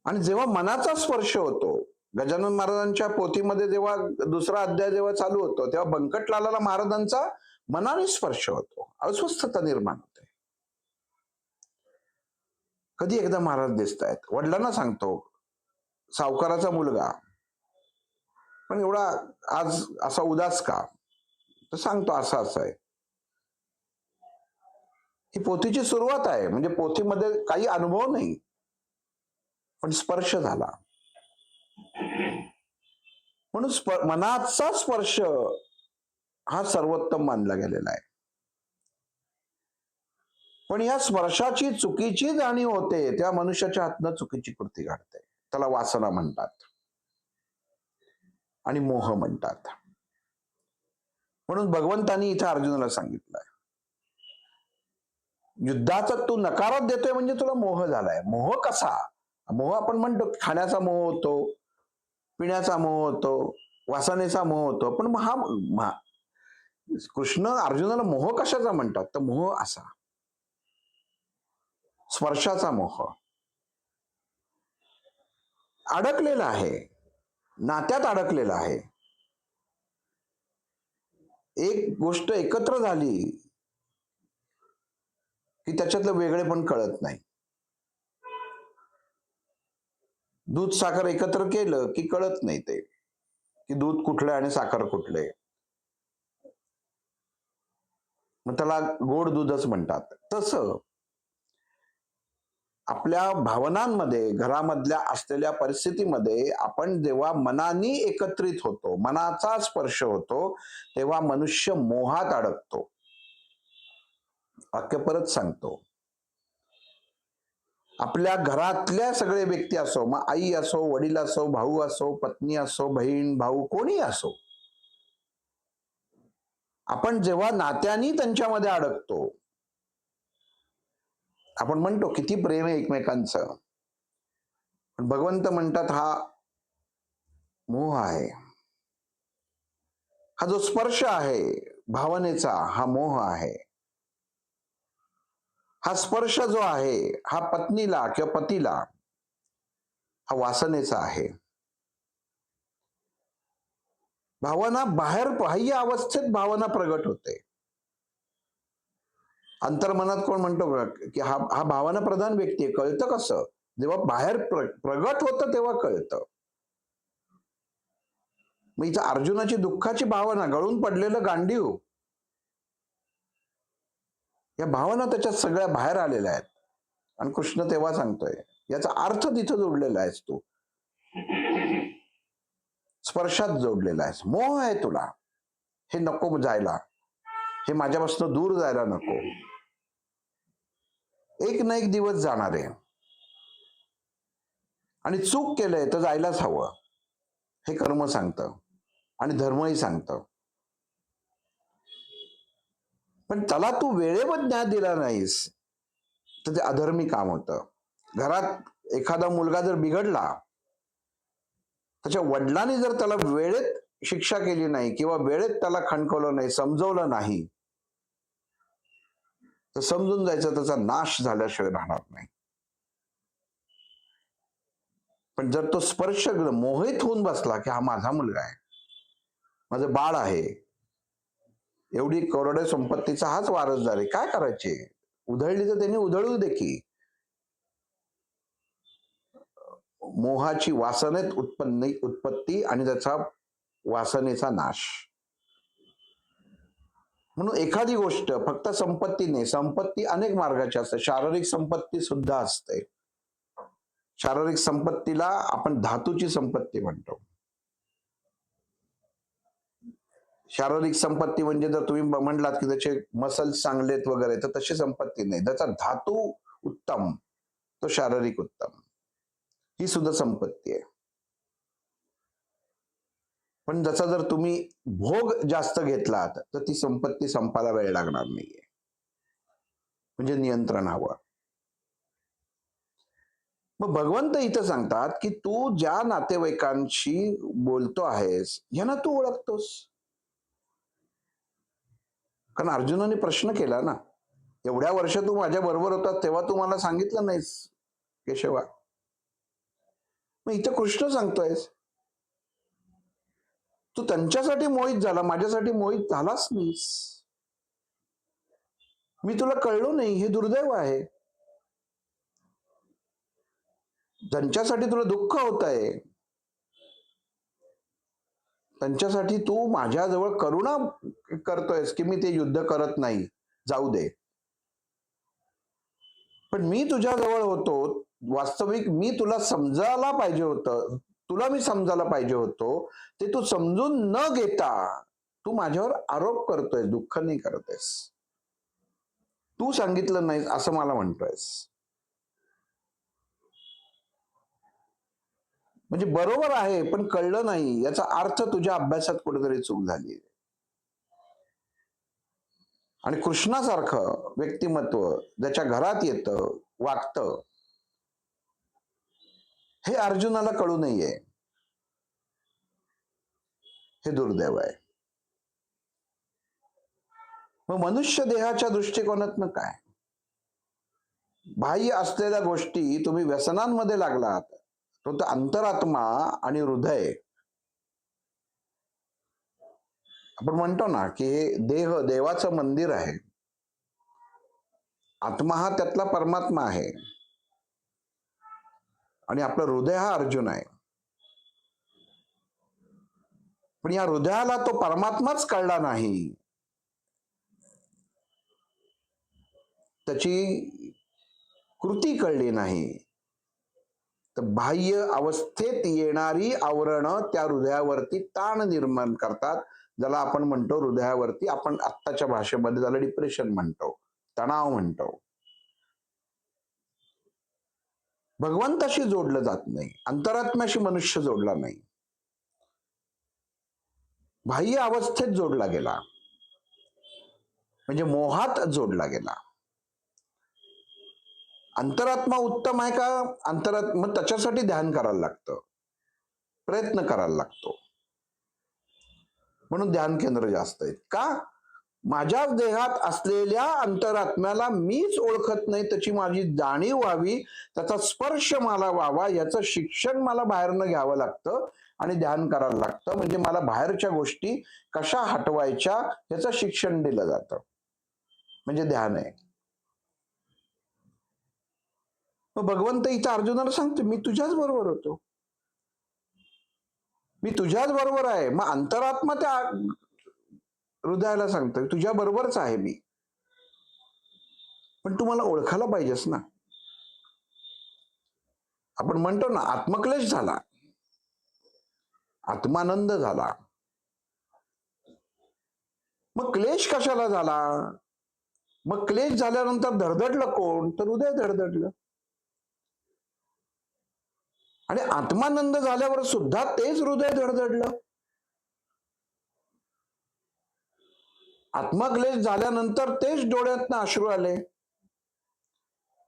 [SPEAKER 1] आणि जेव्हा मनाचा स्पर्श होतो, गजानन महाराजांच्या पोथीमध्ये जेव्हा दुसरा अध्याय जेव्हा चालू होतो तेव्हा बंकटलालाला महाराजांचा मनाने स्पर्श होतो, अस्वस्थता निर्माण होते. कधी एकदा महाराज दिसतायत, वडिलांना सांगतो, सावकाराचा मुलगा पण एवढा आज असा उदास का, तर सांगतो असं असं आहे. ही पोथीची सुरुवात आहे, म्हणजे पोथीमध्ये काही अनुभव नाही पण स्पर्श झाला. म्हणून मनाचा स्पर्श हा सर्वोत्तम मानला गेलेला आहे. पण या स्पर्शाची चुकीची जाणीव होते तेव्हा मनुष्याच्या हातनं चुकीची कृती घडते. त्याला वासना म्हणतात आणि मोह म्हणतात. म्हणून भगवंतांनी इथे अर्जुनाला सांगितलंय, युद्धाचा तू नकारच देतोय म्हणजे तुला मोह झालाय. मोह कसा? मोह आपण म्हणतो खाण्याचा मोह होतो, पिण्याचा मोह होतो, वासनेचा मोह होतो, पण हा कृष्ण अर्जुनाला मोह कशाचा म्हणतात? तर मोह असा स्पर्शाचा मोह अडकलेला आहे, नात्यात अडकलेला आहे. एक गोष्ट एकत्र झाली की त्याच्यातलं वेगळे पण कळत नाही. दूध साखर एकत्र केलं की कळत नाही ते की दूध कुठलं आणि साखर कुठले, मग त्याला गोड दूधच म्हणतात. तसं आपल्या भावनांमध्ये, घरामधल्या असलेल्या परिस्थितीमध्ये आपण जेव्हा मनाने एकत्रित होतो, मनाचा स्पर्श होतो, तेव्हा मनुष्य मोहात अडकतो. वाक्य परत सांगतो, आपल्या घरातल्या सगळे व्यक्ती असो, मग आई असो, वडील असो, भाऊ असो, पत्नी असो, बहीण भाऊ कोणी असो, आपण जेव्हा नात्यानी त्यांच्यामध्ये अडकतो, आपण म्हणतो किती प्रेम आहे एकमेकांचं, पण भगवंत म्हणतात हा मोह आहे. हा जो स्पर्श आहे भावनेचा, हा मोह आहे. हा स्पर्श जो आहे हा पत्नीला किंवा पतीला, हा वासनेचा आहे. भावना बाहेर बाह्य अवस्थेत भावना प्रगट होते. अंतर्मनात कोण म्हणतो की हा भावना प्रधान व्यक्ती आहे, कळतं कसं? जेव्हा बाहेर प्रगट होतं तेव्हा कळतं. मग इथं अर्जुनाची दुःखाची भावना, गळून पडलेलं गांडीव, या भावना त्याच्यात सगळ्या बाहेर आलेल्या आहेत. आणि कृष्ण तेव्हा सांगतोय याचा अर्थ तिथं जोडलेला आहेस तू, स्पर्शात जोडलेला आहेस. मोह आहे तुला, हे नको जायला, हे माझ्यापासून दूर जायला नको. एक ना एक दिवस जाणार आहे. आणि चूक केलंय तर जायलाच हवं, हे कर्म सांगतं आणि धर्मही सांगतं. पण त्याला तू वेळेवर न्याय दिला नाहीस तर ते अधर्मी काम होतं. घरात एखादा मुलगा जर बिघडला, त्याच्या वडिलांनी जर त्याला वेळेत शिक्षा केली नाही किंवा वेळेत त्याला खणकवलं नाही, समजवलं नाही, तर समजून जायचं त्याचा नाश झाल्याशिवाय राहणार नाही. पण जर तो स्पर्श मोहित होऊन बसला की हा माझा मुलगा आहे, माझं बाळ आहे, एवढी करोडो संपत्तीचा हाच वारसदार आहे, काय करायचे, उधळली तर त्यांनी उधळू दे की. मोहाची वासनेत उत्पत्ती आणि त्याचा वासनेचा नाश. म्हणून एखादी गोष्ट फक्त संपत्ती नाही, संपत्ती अनेक मार्गाची असते. शारीरिक संपत्ती सुद्धा असते. शारीरिक संपत्तीला आपण धातूची संपत्ती म्हणतो. शारीरिक संपत्ती म्हणजे जर तुम्ही म्हणलात की त्याचे मसल्स चांगलेत वगैरे, तर तशी संपत्ती नाही. त्याचा धातू उत्तम, तो शारीरिक उत्तम, ही सुद्धा संपत्ती आहे. पण जसा जर तुम्ही भोग जास्त घेतलात तर ती संपत्ती संपायला वेळ लागणार नाहीये. म्हणजे नियंत्रण हवं. मग भगवंत इथं सांगतात की तू ज्या नातेवाईकांशी बोलतो आहेस यांना तू ओळखतोस. कारण अर्जुनाने प्रश्न केला ना, एवढ्या वर्ष तू माझ्या बरोबर होता तेव्हा तू मला सांगितलं नाहीस केशवा. मग इथं कृष्ण सांगतोयस तू त्यांच्यासाठी मोहित झाला, माझ्यासाठी मोहित झालाच नाहीस. मी तुला कळलो नाही, हे दुर्दैव आहे. ज्यांच्यासाठी तुला दुःख होत आहे त्यांच्यासाठी तू माझ्याजवळ करुणा करतोयस की मी ते युद्ध करत नाही, जाऊ दे. पण मी तुझ्याजवळ होतो, वास्तविक मी तुला समजायला पाहिजे होतं, तुला मी समजायला पाहिजे होतो, ते तू समजून न घेता तू माझ्यावर आरोप करतोयस, दुःख नाही करतोयस. तू सांगितलं नाहीस असं मला म्हणतोयस. म्हणजे बरोबर आहे पण कळलं नाही, याचा अर्थ तुझ्या अभ्यासात कुठेतरी चूक झाली. आणि कृष्णासारखं व्यक्तिमत्व ज्याच्या घरात येतं, वागतं, हे अर्जुनाला कळू नये, हे दुर्दैव आहे. मग मनुष्य देहाच्या दृष्टिकोनातनं काय, बाह्य असलेल्या गोष्टी तुम्ही व्यसनांमध्ये लागलात, तो तर अंतरात्मा आणि हृदय, आपण म्हणतो ना की हे देह देवाचं मंदिर आहे, आत्मा हा त्यातला परमात्मा आहे आणि आपलं हृदय हा अर्जुन आहे. पण या हृदयाला तो परमात्माच कळला नाही, त्याची कृती कळली नाही, तर बाह्य अवस्थेत येणारी आवरण त्या हृदयावरती ताण निर्माण करतात, ज्याला आपण म्हणतो हृदयावरती, आपण आत्ताच्या भाषेमध्ये त्याला डिप्रेशन म्हणतो, तणाव म्हणतो. भगवंताशी जोडलं जात नाही, अंतरात्म्याशी मनुष्य जोडला नाही, बाह्य अवस्थेत जोडला गेला, म्हणजे मोहात जोडला गेला. अंतरात्मा उत्तम आहे का? अंतरात्मा, त्याच्यासाठी ध्यान करायला लागतं, प्रयत्न करायला लागतो, म्हणून ध्यान केंद्र जास्त आहेत का? माझ्या देहात असलेल्या अंतरात्म्याला मीच ओळखत नाही, त्याची माझी जाणीव व्हावी, त्याचा स्पर्श मला व्हावा, याचं शिक्षण मला बाहेरनं घ्यावं लागतं आणि ध्यान करायला लागतं. म्हणजे मला बाहेरच्या गोष्टी कशा हटवायच्या याचं शिक्षण दिलं जातं, म्हणजे ध्यान आहे. मग भगवंत इथं अर्जुनाला सांगतो मी तुझ्याच बरोबर होतो, मी तुझ्याच बरोबर आहे. मग अंतरात्मा त्या हृदयाला सांगतोय तुझ्या बरोबरच आहे मी, पण तू मला ओळखायला पाहिजेस ना. आपण म्हणतो ना आत्मक्लेश झाला, आत्मानंद झाला. मग क्लेश कशाला झाला? मग क्लेश झाल्यानंतर धडधडलं कोण? तर हृदय धडधडलं. आणि आत्मानंद झाल्यावर सुद्धा तेच हृदय धडधडलं. आत्मक्लेश झाल्यानंतर तेच डोळ्यातनं अश्रू आले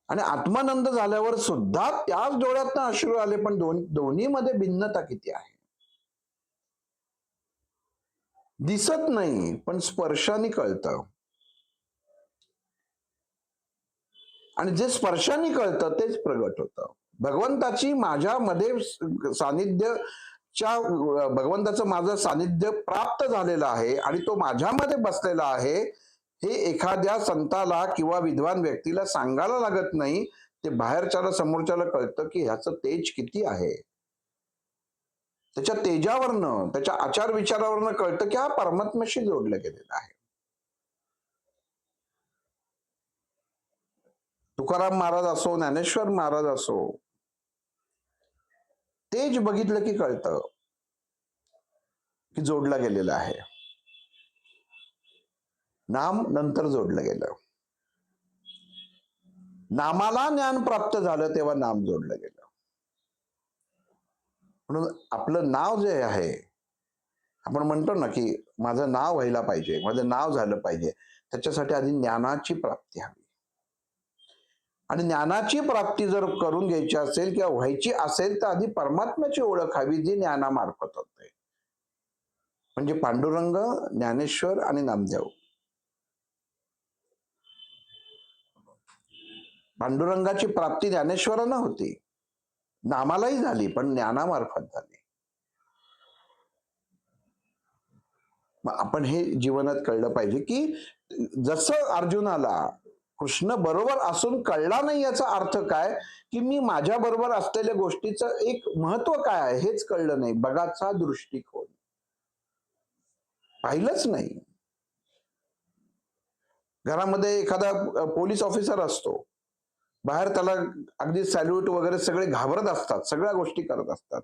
[SPEAKER 1] आणि आत्मानंद झाल्यावर सुद्धा त्याच डोळ्यातनं अश्रू आले. पण दोन्हीमध्ये भिन्नता किती आहे. दिसत नाही पण स्पर्शाने कळतं. आणि जे स्पर्शाने कळतं तेच प्रगट होतं. भगवंताची माझ्यामध्ये भगवंताचं माझं सानिध्य प्राप्त झालेलं आहे आणि तो माझ्यामध्ये बसलेला आहे, हे एखाद्या संताला किंवा विद्वान व्यक्तीला सांगायला लागत नाही. ते बाहेरच्याला समोरच्याला कळतं की ह्याचं तेज किती आहे. त्याच्या तेजावरनं, त्याच्या आचार विचारावरनं कळतं की हा परमात्म्याशी जोडला गेलेला आहे. तुकाराम महाराज असो, ज्ञानेश्वर महाराज असो, तेज बघितलं की कळतं की जोडला गेलेला आहे. नाम नंतर जोडलं गेलं. नामाला ज्ञान प्राप्त झालं तेव्हा नाम जोडलं गेलं. म्हणून आपलं नाव जे आहे, आपण म्हणतो ना की माझं नाव व्हायला पाहिजे, माझं नाव झालं पाहिजे, त्याच्यासाठी आधी ज्ञानाची प्राप्ती हवी. आणि ज्ञानाची प्राप्ती जर करून घ्यायची असेल किंवा व्हायची असेल तर आधी परमात्म्याची ओळख हवी, जी ज्ञानामार्फत होते. म्हणजे पांडुरंग, ज्ञानेश्वर आणि नामदेव. पांडुरंगाची प्राप्ती ज्ञानेश्वरांना होती, नामालाही झाली, पण ज्ञानामार्फत झाली. मग आपण हे जीवनात कळलं पाहिजे की जसं अर्जुनाला कृष्ण बरोबर असून कळला नाही याचा अर्थ काय, की मी माझ्या बरोबर असलेल्या गोष्टीचं एक महत्व काय आहे हेच कळलं नाही. बघाचा दृष्टिकोन पाहिलंच नाही. घरामध्ये एखादा पोलीस ऑफिसर असतो, बाहेर त्याला अगदी सॅल्यूट वगैरे सगळे घाबरत असतात, सगळ्या गोष्टी करत असतात.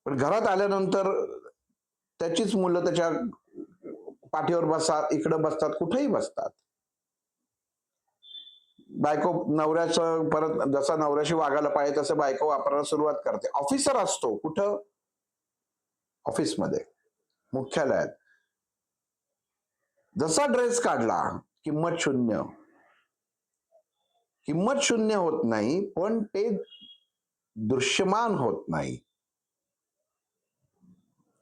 [SPEAKER 1] पण घरात आल्यानंतर त्याचीच मुलं त्याच्या पाठीवर बसतात, इकडे बसतात, कुठेही बसतात. बायको नवऱ्याचं परत जसा नवऱ्याशी वागायला पाहिजे तसं बायको वापरायला सुरुवात करते. ऑफिसर असतो कुठं, ऑफिसमध्ये, मुख्यालयात, जसा ड्रेस काढला किंमत शून्य. किंमत शून्य होत नाही, पण ते दृश्यमान होत नाही.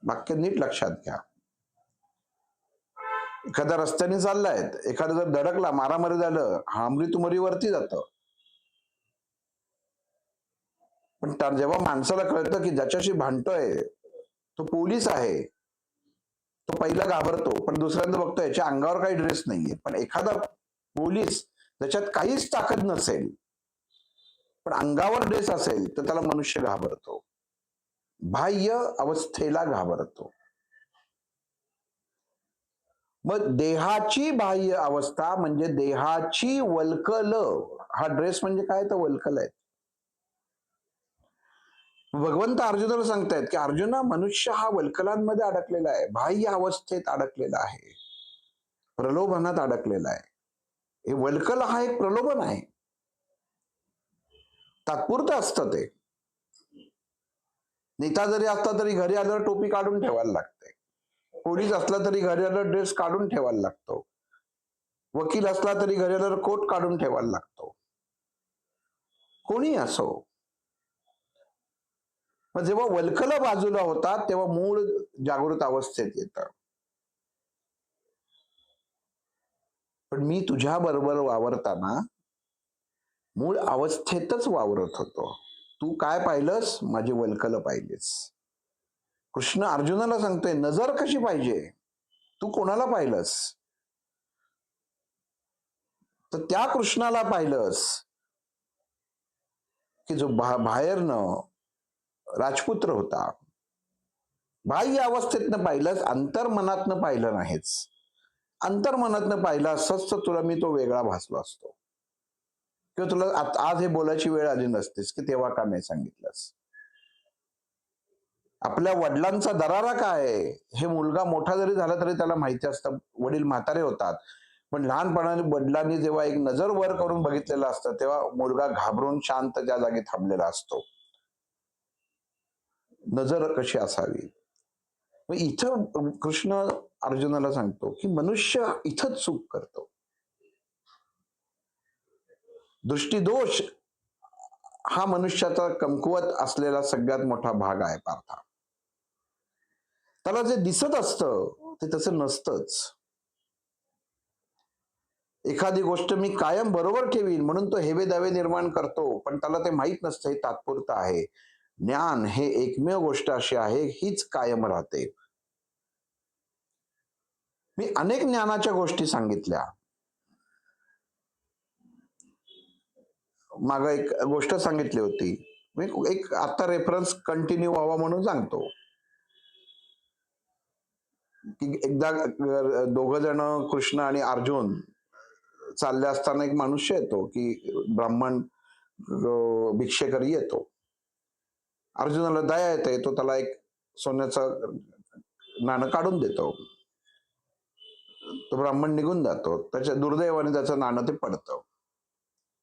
[SPEAKER 1] वाक्य नीट लक्षात घ्या. एखाद्या रस्त्याने चाललाय, एखादा जर धडकला, मारामारी झालं, हमरी-तुमरीवरती जातं. पण जेव्हा माणसाला कळतं की ज्याच्याशी भांडतोय तो पोलीस आहे, तो पहिला घाबरतो, पण दुसऱ्यांदा बघतो याच्या अंगावर काही ड्रेस नाहीये. पण एखादा पोलीस त्याच्यात काहीच ताकद नसेल पण अंगावर ड्रेस असेल तर त्याला मनुष्य घाबरतो, बाह्य अवस्थेला घाबरतो. मग देहाची बाह्य अवस्था म्हणजे देहाची वल्कल, हा ड्रेस म्हणजे काय, तर वल्कल आहे. भगवंत अर्जुनाला सांगतायत की अर्जुना, मनुष्य हा वल्कलांमध्ये अडकलेला आहे, बाह्य अवस्थेत अडकलेला आहे, प्रलोभनात अडकलेला आहे. हे वल्कल हा एक प्रलोभन आहे, तात्पुरतं असतं ते. नेता जरी असला तरी घरी आल्यावर टोपी काढून ठेवायला लागते, पोलीस असला तरी घरी आल्यावर ड्रेस काढून ठेवायला लागतो, वकील असला तरी घरी आल्यावर कोट काढून ठेवायला लागतो, कोणी असो. मग जेव्हा वल्कल बाजूला होतात तेव्हा मूळ जागृत अवस्थेत येतं. पण मी तुझ्या बरोबर वावरताना मूळ अवस्थेतच वावरत होतो. तू काय पाहिलंस, माझी वल्कल पाहिलीस. कृष्ण अर्जुनाला सांगतोय, नजर कशी पाहिजे, तू कोणाला पाहिलंस, तर त्या कृष्णाला पाहिलंस की जो बाहेरनं राजपुत्र होता. बाह्य अवस्थेतनं पाहिलंस, अंतर्मनातनं पाहिलं नाहीच. अंतर्मनातनं पाहिलं असंच तर तुला मी तो वेगळा भासलो असतो, किंवा तुला आज हे बोलायची वेळ आली नसतीस की तेव्हा का नाही सांगितलंस. आपल्या वडिलांचा दरारा काय, हे मुलगा मोठा जरी झाला तरी त्याला माहिती असतं. वडील म्हातारे होतात, पण लहानपणाने वडिलांनी जेव्हा एक नजर वर करून बघितलेलं असतं तेव्हा मुलगा घाबरून शांत त्या जागी थांबलेला असतो. नजर कशी असावी. मग इथं कृष्ण अर्जुनाला सांगतो की मनुष्य इथंच चूक करतो. दृष्टीदोष हा मनुष्याचा कमकुवत असलेला सगळ्यात मोठा भाग आहे पार्था. त्याला जे दिसत असतं ते तसं नसतंच. एखादी गोष्ट मी कायम बरोबर ठेवीन म्हणून तो हेवे दावे निर्माण करतो, पण त्याला ते माहीत नसतं हे तात्पुरतं आहे. ज्ञान हे एकमेव गोष्ट अशी आहे हीच कायम राहते. मी अनेक ज्ञानाच्या गोष्टी सांगितल्या. मागं एक गोष्ट सांगितली होती. मी एक आता रेफरन्स कंटिन्यू व्हावा म्हणून सांगतो की एकदा दोघ जण कृष्ण आणि अर्जुन चालले असताना एक मनुष्य येतो की ब्राह्मण भिक्षेकरी येतो. अर्जुनाला दया येते, तो त्याला एक सोन्याचं नाणं काढून देतो. तो ब्राह्मण निघून जातो. त्याच्या दुर्दैवाने त्याचं नाणं ते पडतं.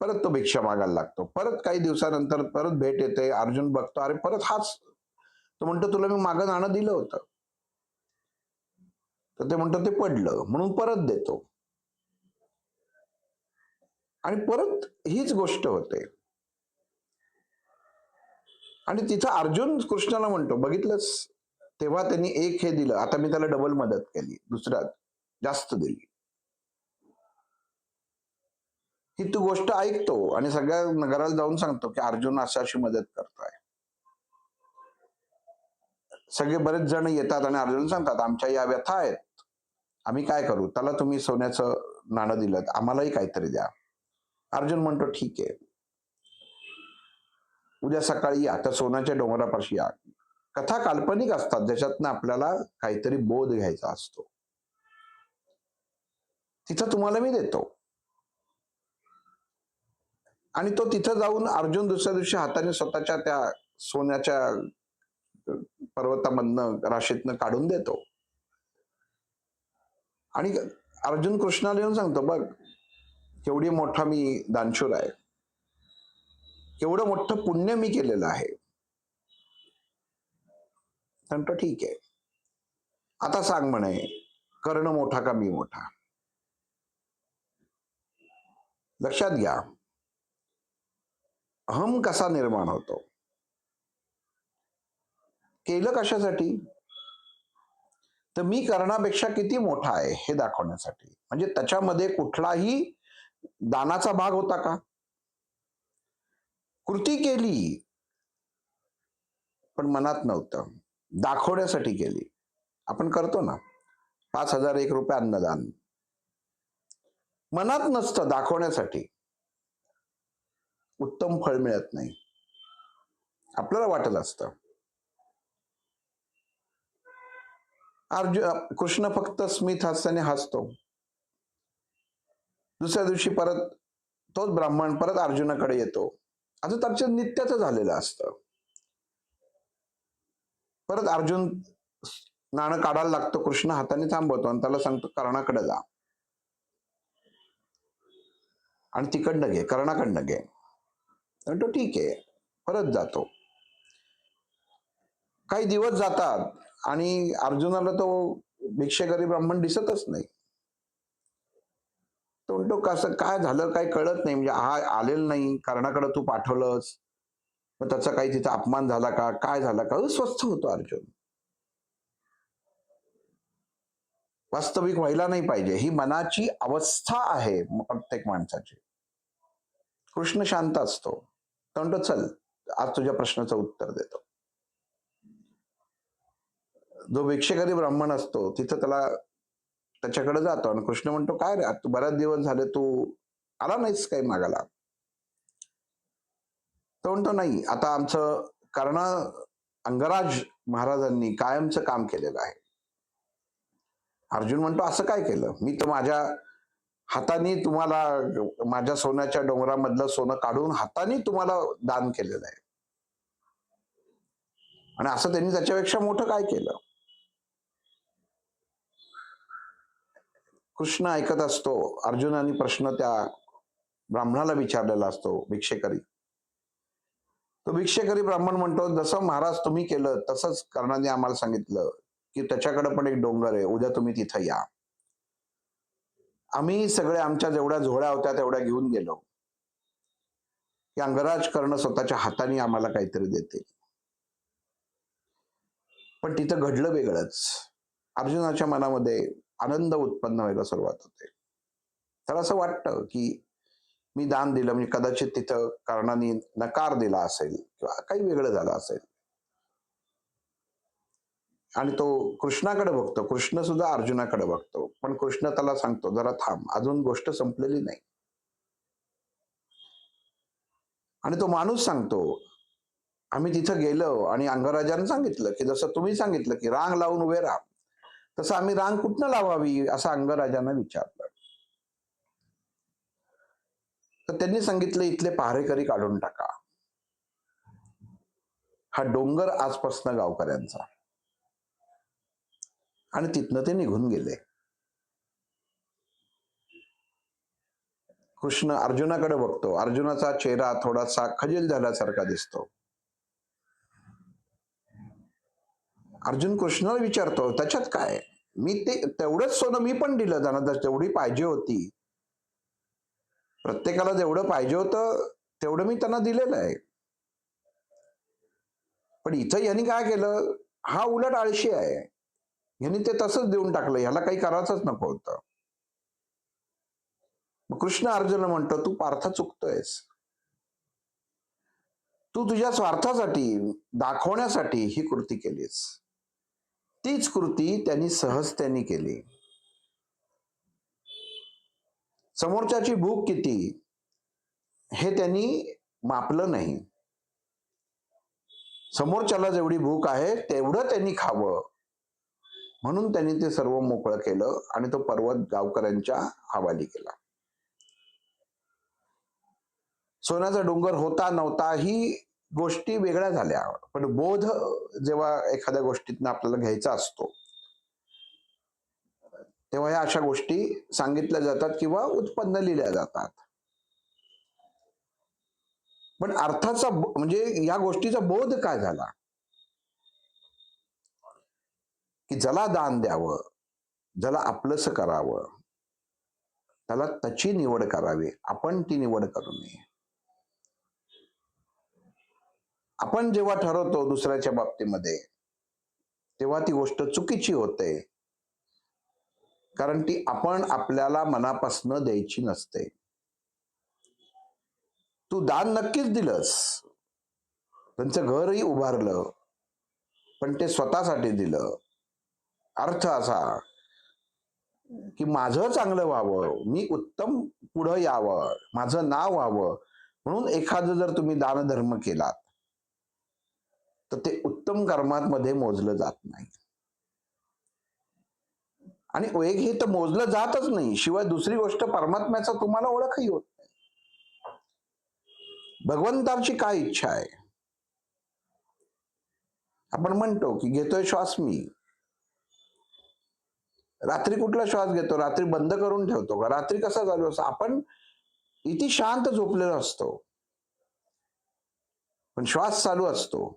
[SPEAKER 1] परत तो भिक्षा मागायला लागतो. परत काही दिवसानंतर परत भेट येते. अर्जुन बघतो, अरे परत हाच. तो म्हणतो तुला मी मागं नाणं दिलं होतं. तर ते म्हणतो ते पडलं म्हणून परत देतो. आणि परत हीच गोष्ट होते. आणि तिथं अर्जुन कृष्णाला म्हणतो बघितलंस, तेव्हा त्यांनी एक हे दिलं, आता मी त्याला डबल मदत केली, दुसऱ्यात जास्त दिली. ही तू गोष्ट ऐकतो आणि सगळ्या नगराला जाऊन सांगतो की अर्जुन अशी मदत करतोय. सगळे बरेच जण येतात आणि अर्जुन सांगतात आमच्या या व्यथा आहेत, आम्ही काय करू. त्याला तुम्ही सोन्याचं नाणं दिलं, आम्हालाही काहीतरी द्या. अर्जुन म्हणतो ठीक आहे, उद्या सकाळी या, त्या सोन्याच्या डोंगरापाशी या. कथा काल्पनिक असतात ज्याच्यातनं आपल्याला काहीतरी बोध घ्यायचा असतो. तिथं तुम्हाला मी देतो. आणि तो तिथं जाऊन अर्जुन दुसऱ्या दिवशी हाताने स्वतःच्या त्या सोन्याच्या पर्वतामधनं राशीतनं काढून देतो. आणि अर्जुन कृष्णाला येऊन सांगतो बघ केवढी मोठा मी दानशूर आहे, केवढं मोठं पुण्य मी केलेलं आहे. म्हणतो ठीक आहे, आता सांग म्हणे कर्ण मोठा का मी मोठा. लक्षात घ्या अहम कसा निर्माण होतो. केलं कशासाठी, तर मी कर्णापेक्षा किती मोठा आहे हे दाखवण्यासाठी. म्हणजे त्याच्यामध्ये कुठलाही दानाचा भाग होता का. कृती केली पण मनात नव्हतं, दाखवण्यासाठी केली. आपण करतो ना 5,001 रुपये अन्नदान, मनात नसतं, दाखवण्यासाठी. उत्तम फळ मिळत नाही, आपल्याला वाटत असतं. अर्जुन कृष्ण फक्त स्मित हास्याने हसतो. दुसऱ्या दिवशी परत तोच ब्राह्मण परत अर्जुनाकडे येतो. आता त्याचं नित्याचं झालेलं असतं. परत अर्जुन नाणं काढायला लागतो, कृष्ण हाताने थांबवतो आणि त्याला सांगतो कर्णाकडे जा आणि तिकडनं घे, कर्णाकडनं घे. म्हणतो ठीक आहे, परत जातो. काही दिवस जातात आणि अर्जुनाला तो भिक्षेकरी ब्राह्मण दिसतच नाही. तो म्हणतो कसं काय झालं काय कळत नाही, म्हणजे हा आलेला नाही, कर्णाकडे तू पाठवलंस, मग त्याचा काही तिचा अपमान झाला का, काय झाला का. अस्वस्थ होतो अर्जुन. वास्तविक व्हायला नाही पाहिजे, ही मनाची अवस्था आहे प्रत्येक माणसाची. कृष्ण शांत असतो, तो म्हणतो चल आज तुझ्या प्रश्नाचं उत्तर देतो. जो भिक्षेकरी ब्राह्मण असतो तिथं त्याच्याकडे जातो आणि कृष्ण म्हणतो काय रे तू बऱ्याच दिवस झाले तू आला नाहीस काही मागायला. तो म्हणतो नाही, आता आमचं कर्ण अंगराज महाराजांनी कायमचं काम केलेलं आहे. अर्जुन म्हणतो असं काय केलं, मी तर माझ्या हाताने तुम्हाला माझ्या सोन्याच्या डोंगरामधलं सोनं काढून हाताने तुम्हाला दान केलेलं आहे, आणि असं त्यांनी त्याच्यापेक्षा मोठं काय केलं. कृष्ण ऐकत असतो. अर्जुनाने प्रश्न त्या ब्राह्मणाला विचारलेला असतो, भिक्षेकरी. तो भिक्षेकरी ब्राह्मण म्हणतो, जसं महाराज तुम्ही केलं तसंच कर्णाने आम्हाला सांगितलं की त्याच्याकडे पण एक डोंगर आहे, उद्या तुम्ही तिथं या. आम्ही सगळे आमच्या जेवढ्या झोळ्या होत्या तेवढ्या घेऊन गेलो की अंगराज कर्ण स्वतःच्या हाताने आम्हाला काहीतरी देतील. पण तिथं घडलं वेगळंच. अर्जुनाच्या मनामध्ये आनंद उत्पन्न व्हायला सुरुवात होते. त्याला असं वाटतं की मी दान दिलं म्हणजे कदाचित तिथं कर्णाने नकार दिला असेल किंवा काही वेगळं झालं असेल. आणि तो कृष्णाकडे बघतो, कृष्ण सुद्धा अर्जुनाकडे बघतो, पण कृष्ण त्याला सांगतो जरा थांब, अजून गोष्ट संपलेली नाही. आणि तो माणूस सांगतो, आम्ही तिथं गेलो आणि अंगराजाने सांगितलं की जसं तुम्ही सांगितलं की रांग लावून उभे राहा, तसं आम्ही रांग कुठनं लावावी असं अंगराजानं विचारलं. तर त्यांनी सांगितलं इथले पहारेकरी काढून टाका, हा डोंगर आजपासून गावकऱ्यांचा. आणि तिथनं ते निघून गेले. कृष्ण अर्जुनाकडे बघतो, अर्जुनाचा चेहरा थोडासा खजील झाल्यासारखा दिसतो. अर्जुन कृष्णाला विचारतो, त्याच्यात काय, मी ते तेवढंच सोनं मी पण दिलं त्यांना, तेवढी पाहिजे होती, प्रत्येकाला जेवढं पाहिजे होतं तेवढं मी त्यांना दिलेलं आहे. पण इथं यांनी काय केलं, हा उलट आळशी आहे, यांनी ते तसंच देऊन टाकलं, ह्याला काही करायचंच नको होतं. मग कृष्ण अर्जुन म्हणतो, तू पार्थ चुकतोयस. तू तुझ्या स्वार्थासाठी दाखवण्यासाठी ही कृती केलीस. तीच कृती त्यांनी सहजतेने केली. समोरच्याची भूक किती हे त्यांनी मापलं नाही. समोरच्याला जेवढी भूक आहे तेवढं त्यांनी खावं म्हणून त्यांनी ते सर्व मोकळं केलं आणि तो पर्वत गावकऱ्यांच्या हवाली केला. सोन्याचा डोंगर होता नव्हता ही गोष्टी वेगळ्या झाल्या, पण बोध जेव्हा एखाद्या गोष्टीतनं आपल्याला घ्यायचा असतो तेव्हा ह्या अशा गोष्टी सांगितल्या जातात किंवा उत्पन्न लिहिल्या जातात. पण अर्थाचा म्हणजे या गोष्टीचा बोध काय झाला की ज्याला दान द्यावं, ज्याला आपलंसं करावं, त्याला त्याची निवड करावी, आपण ती निवड करू नये. आपण जेव्हा ठरवतो दुसऱ्याच्या बाबतीमध्ये तेव्हा ती गोष्ट चुकीची होते, कारण ती आपण आपल्याला मनापासून द्यायची नसते. तू दान नक्कीच दिलंस, त्यांचं घरही उभारलं, पण ते स्वतःसाठी दिलं. अर्थ असा की माझं चांगलं व्हावं, मी उत्तम पुढं यावं, माझं नाव व्हावं म्हणून एखादं जर तुम्ही दानधर्म केलात तर ते उत्तम कर्मांमध्ये मोजलं जात नाही. आणि एक हे तर मोजलं जातच नाही, शिवाय दुसरी गोष्ट परमात्म्याचा तुम्हाला ओळखही होत नाही. भगवंताची काय इच्छा आहे. आपण म्हणतो की घेतोय श्वास मी, रात्री कुठला श्वास घेतो, रात्री बंद करून ठेवतो का, रात्री कसा चालू असतो, आपण इथे शांत झोपलेलो असतो पण श्वास चालू असतो.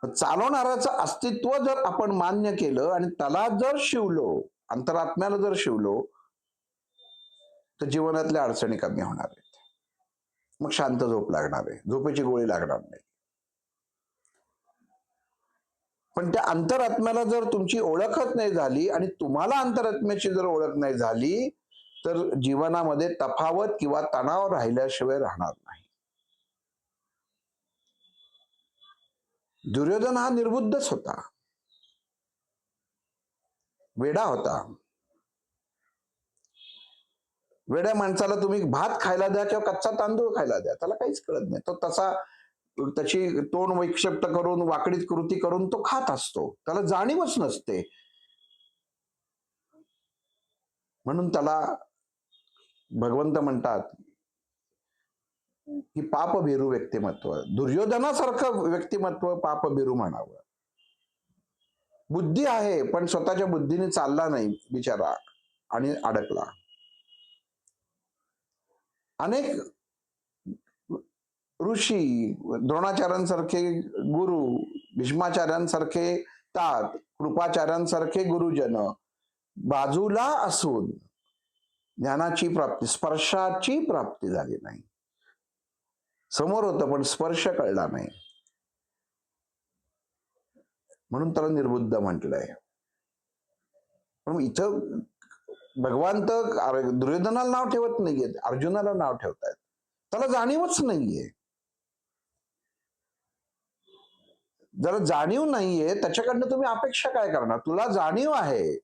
[SPEAKER 1] चालवणाऱ्याचं अस्तित्व जर आपण मान्य केलं आणि त्याला जर शिवलो, अंतरात्म्याला जर शिवलो, तर जीवनातल्या अडचणी कमी होणार आहेत. मग शांत झोप लागणार आहे, झोपेची गोळी लागणार नाही. पण त्या अंतरात्म्याला जर तुमची ओळखच नाही झाली आणि तुम्हाला अंतरात्म्याची जर ओळख नाही झाली तर जीवनामध्ये तफावत किंवा तणाव राहिल्याशिवाय राहणार नाही. दुर्योधन हा निर्बुद्धच होता, वेडा होता. वेड्या माणसाला तुम्ही भात खायला द्या किंवा कच्चा तांदूळ खायला द्या, त्याला काहीच कळत नाही. तो तसा त्याची तोंड विक्षिप्त करून वाकडीत कृती करून तो खात असतो, त्याला जाणीवच नसते. म्हणून त्याला भगवंत म्हणतात की पापभीरू व्यक्तिमत्व, दुर्योधनासारखं व्यक्तिमत्व पापभीरू म्हणावं. बुद्धी आहे पण स्वतःच्या बुद्धीने चालला नाही बिचारा आणि अडकला. अनेक ऋषी, द्रोणाचार्यांसारखे गुरु, भीष्माचार्यांसारखे तात, कृपाचार्यांसारखे गुरुजन बाजूला असून ज्ञानाची प्राप्ती, स्पर्शाची प्राप्ती झाली नाही. समोर होतं पण स्पर्श कळला नाही, म्हणून त्याला निर्बुद्ध म्हटलंय. पण इथं भगवान तर दुर्योधनाला नाव ठेवत नाहीये, अर्जुनाला नाव ठेवतायत. त्याला जाणीवच नाहीये. जर जाणीव नाहीये त्याच्याकडनं तुम्ही अपेक्षा काय करणार? तुला जाणीव आहे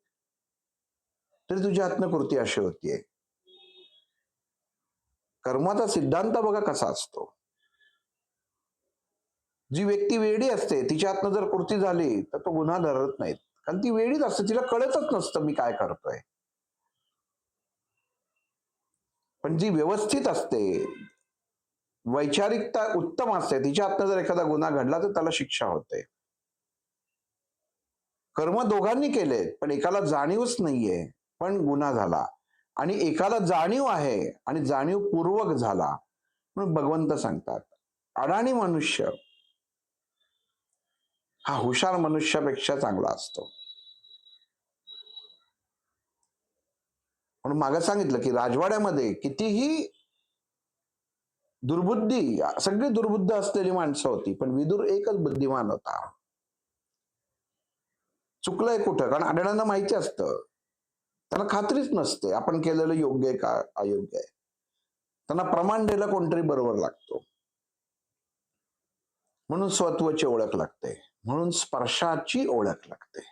[SPEAKER 1] तरी तुझ्या हातनं कृती अशी होतीये. कर्माचा सिद्धांत बघा कसा असतो. जी व्यक्ती वेडी असते तिच्या हातनं जर कृती झाली तर तो गुन्हा धरत नाहीत, कारण ती वेडीच असते, तिला कळतच नसतं मी काय करतोय. पण जी व्यवस्थित असते, वैचारिकता उत्तम असते, तिच्या हातनं जर एखादा गुन्हा घडला तर त्याला शिक्षा होते. कर्म दोघांनी केले पण एकाला जाणीवच नाहीये पण गुन्हा झाला, आणि एकाला जाणीव आहे आणि जाणीवपूर्वक झाला. म्हणून भगवंत सांगतात अडाणी मनुष्य हा हुशार मनुष्यापेक्षा चांगला असतो. म्हणून मागे सांगितलं की राजवाड्यामध्ये कितीही दुर्बुद्धी, सगळी दुर्बुद्ध असलेली माणसं होती पण विदुर एकच बुद्धिमान होता. चुकलंय कुठं, कारण अडाण्यांना माहिती असतं, त्यांना खात्रीच नसते आपण केलेलं योग्य आहे का अयोग्य आहे. त्यांना प्रमाण द्यायला कोणतरी बरोबर लागतो. म्हणून स्वत्वाची ओळख लागते, म्हणून स्पर्शाची ओळख लागते.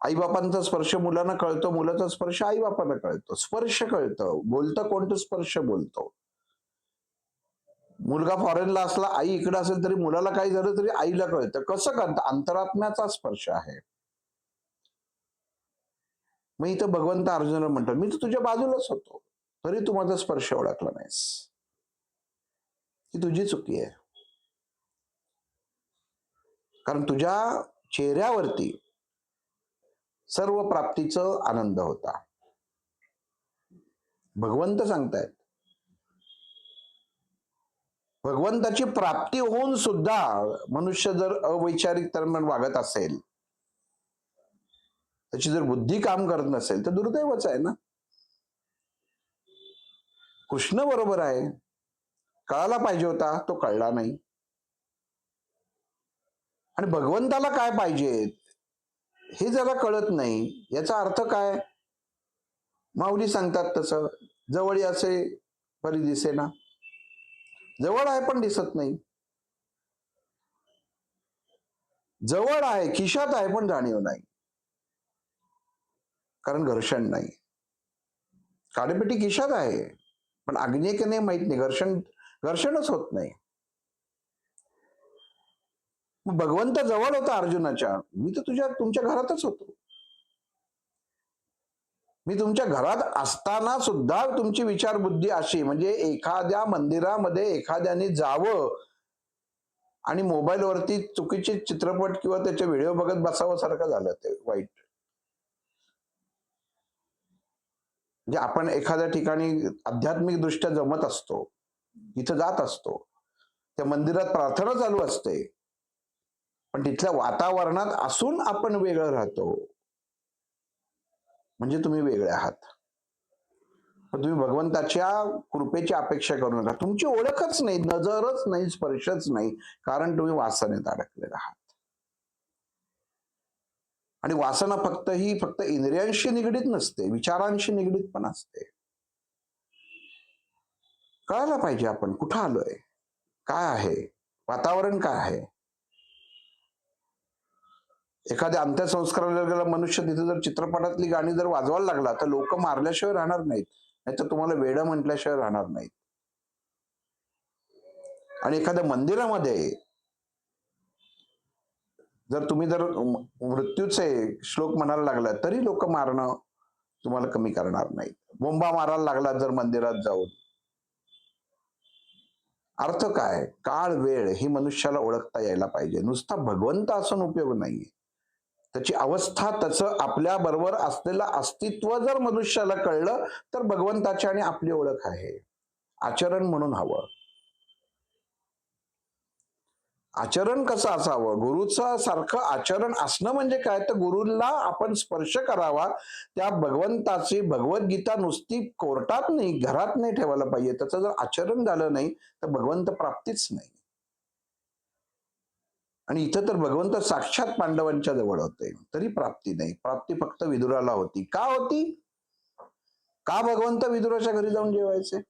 [SPEAKER 1] आईबापांचा स्पर्श मुलांना कळतो, मुलाचा स्पर्श आईबापांना कळतो. स्पर्श कळतं, बोलतं कोणतं स्पर्श बोलतो. मुलगा फॉरेनला असला, आई इकडे असेल तरी मुलाला काही झालं तरी आईला कळतं. कसं कळतं? अंतरात्म्याचा स्पर्श आहे. मग इथं भगवंत अर्जुनाला म्हणतात मी तर तुझ्या बाजूलाच होतो तरी तू माझा स्पर्श ओळखला नाहीस, ही तुझी चुकी आहे. कारण तुझ्या चेहऱ्यावरती सर्व प्राप्तीचा आनंद होता. भगवंत सांगतायत भगवंताची प्राप्ती होऊन सुद्धा मनुष्य जर अवैचारिक तर्मन वागत असेल, त्याची जर बुद्धी काम करत नसेल तर दुर्दैवच आहे ना. कृष्ण बरोबर आहे, कळायला पाहिजे होता, तो कळला नाही. आणि भगवंताला काय पाहिजे हे जरा कळत नाही. याचा अर्थ काय? माऊली सांगतात तसं, जवळ असे परी दिसेना. जवळ आहे पण दिसत नाही, जवळ आहे खिशात आहे पण जाणीव नाही, कारण घर्षण नाही. काळेपेटी खिशात आहे पण आग्नेय की नाही माहित नाही, घर्षणच होत नाही. मग भगवंत जवळ होता अर्जुनाच्या, मी तर तुमच्या घरातच होतो. मी तुमच्या घरात असताना सुद्धा तुमची विचारबुद्धी अशी, म्हणजे एखाद्या मंदिरामध्ये एखाद्याने जावं आणि मोबाईलवरती चुकीचे चित्रपट किंवा त्याचे व्हिडिओ बघत बसावं सारखं झालं ते वाईट. म्हणजे आपण एखाद्या ठिकाणी आध्यात्मिक दृष्ट्या जमत असतो, इथं जात असतो, त्या मंदिरात प्रार्थना चालू असते, पण तिथल्या वातावरणात असून आपण वेगळं राहतो, म्हणजे तुम्ही वेगळे आहात. तुम्ही भगवंताच्या कृपेची अपेक्षा करू नका. तुमची ओळखच नाही, नजरच नाही, स्पर्शच नाही, कारण तुम्ही वासनेत अडकलेला आहात. आणि वासना फक्त इंद्रियांशी निगडीत नसते, विचारांशी निगडीत पण असते. कळायला पाहिजे आपण कुठं आलोय, काय आहे, वातावरण काय आहे. एखाद्या अंत्यसंस्काराला गेला मनुष्य तिथे जर चित्रपटातली गाणी जर वाजवायला लागला तर लोक मारल्याशिवाय राहणार नाहीत, नाहीतर तुम्हाला वेडं म्हटल्याशिवाय राहणार नाहीत. आणि एखाद्या मंदिरामध्ये जर तुम्ही मृत्यूचे श्लोक म्हणायला लागला तरी लोक मारणं तुम्हाला कमी करणार नाहीत. बोंबा मारायला लागला जर मंदिरात जाऊन, अर्थ काय? काळ वेळ ही मनुष्याला ओळखता यायला पाहिजे. नुसता भगवंत असून उपयोग नाहीये. त्याची अवस्था, त्याचं आपल्या बरोबर असलेलं अस्तित्व जर मनुष्याला कळलं तर भगवंताची आणि आपली ओळख आहे. आचरण म्हणून हवं. आचरण कसं असावं? गुरुचं सारखं आचरण असणं म्हणजे काय? तर गुरुला आपण स्पर्श करावा. त्या भगवंताची भगवद्गीता नुसती कोर्टात नाही, घरात नाही ठेवायला पाहिजे. त्याचं जर आचरण झालं नाही तर भगवंत प्राप्तीच नाही. आणि इथं तर भगवंत साक्षात पांडवांच्या जवळ होते, तरी प्राप्ती नाही. प्राप्ती फक्त विदुराला होती. का होती? का भगवंत विदुराच्या घरी जाऊन जेवायचे?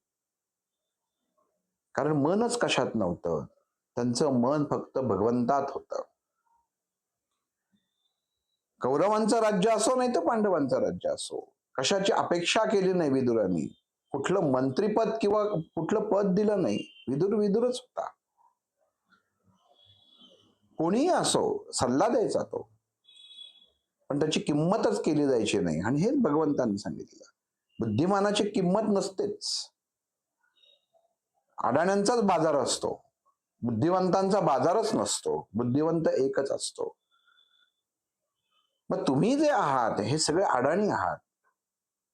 [SPEAKER 1] कारण मनच कशात नव्हतं. त्यांचं मन फक्त भगवंतात होतं. कौरवांचं राज्य असो नाही तर पांडवांचं राज्य असो, कशाची अपेक्षा केली नाही विदुरांनी. कुठलं मंत्रीपद किंवा कुठलं पद दिलं नाही. विदुर विदुरच होता. कोणीही असो, सल्ला द्यायचा तो, पण त्याची किंमतच केली जायची नाही. आणि हेच भगवंतांनी सांगितलं. बुद्धिमानाची किंमत नसतेच. अडाण्यांचाच बाजार असतो, बुद्धिवंतांचा बाजारच नसतो. बुद्धिवंत एकच असतो. मग तुम्ही जे आहात हे सगळे अडाणी आहात.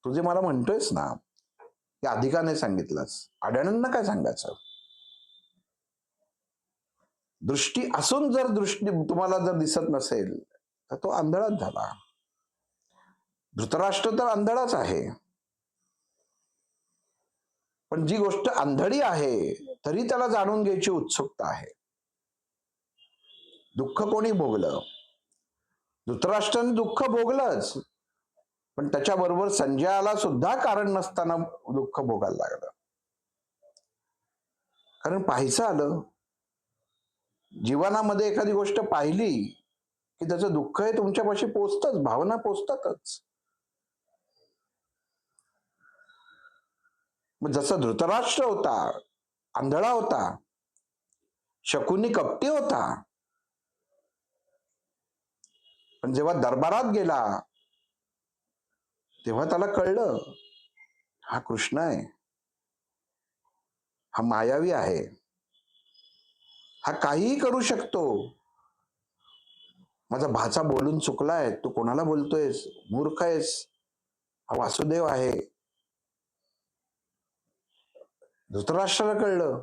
[SPEAKER 1] तू जे मला म्हणतोयस ना, ते अधिकाने सांगितलंस. अडाण्यांना काय सांगायचं? दृष्टी असून जर दृष्टी तुम्हाला जर दिसत नसेल तर तो आंधळाच झाला. धृतराष्ट्र तर आंधळाच आहे. पण जी गोष्ट आंधळी आहे तरी त्याला जाणून घ्यायची उत्सुकता आहे. दुःख कोणी भोगलं? धृतराष्ट्राने दुःख भोगलंच, पण त्याच्याबरोबर संजयाला सुद्धा कारण नसताना दुःख भोगायला लागलं. कारण पाहायचं आलं, जीवनामध्ये एखादी गोष्ट पाहिली की त्याचं दुःख हे तुमच्यापाशी पोचतच, भावना पोचतातच. मग जसं धृतराष्ट्र होता, आंधळा होता, शकुनी कपटी होता, पण जेव्हा दरबारात गेला तेव्हा त्याला कळलं, हा कृष्ण आहे, हा मायावी आहे, हा काहीही करू शकतो. माझा भाचा बोलून चुकलाय, तू कोणाला बोलतोयस, मूर्ख आहेस, हा वासुदेव आहे. धृतराष्ट्राला कळलं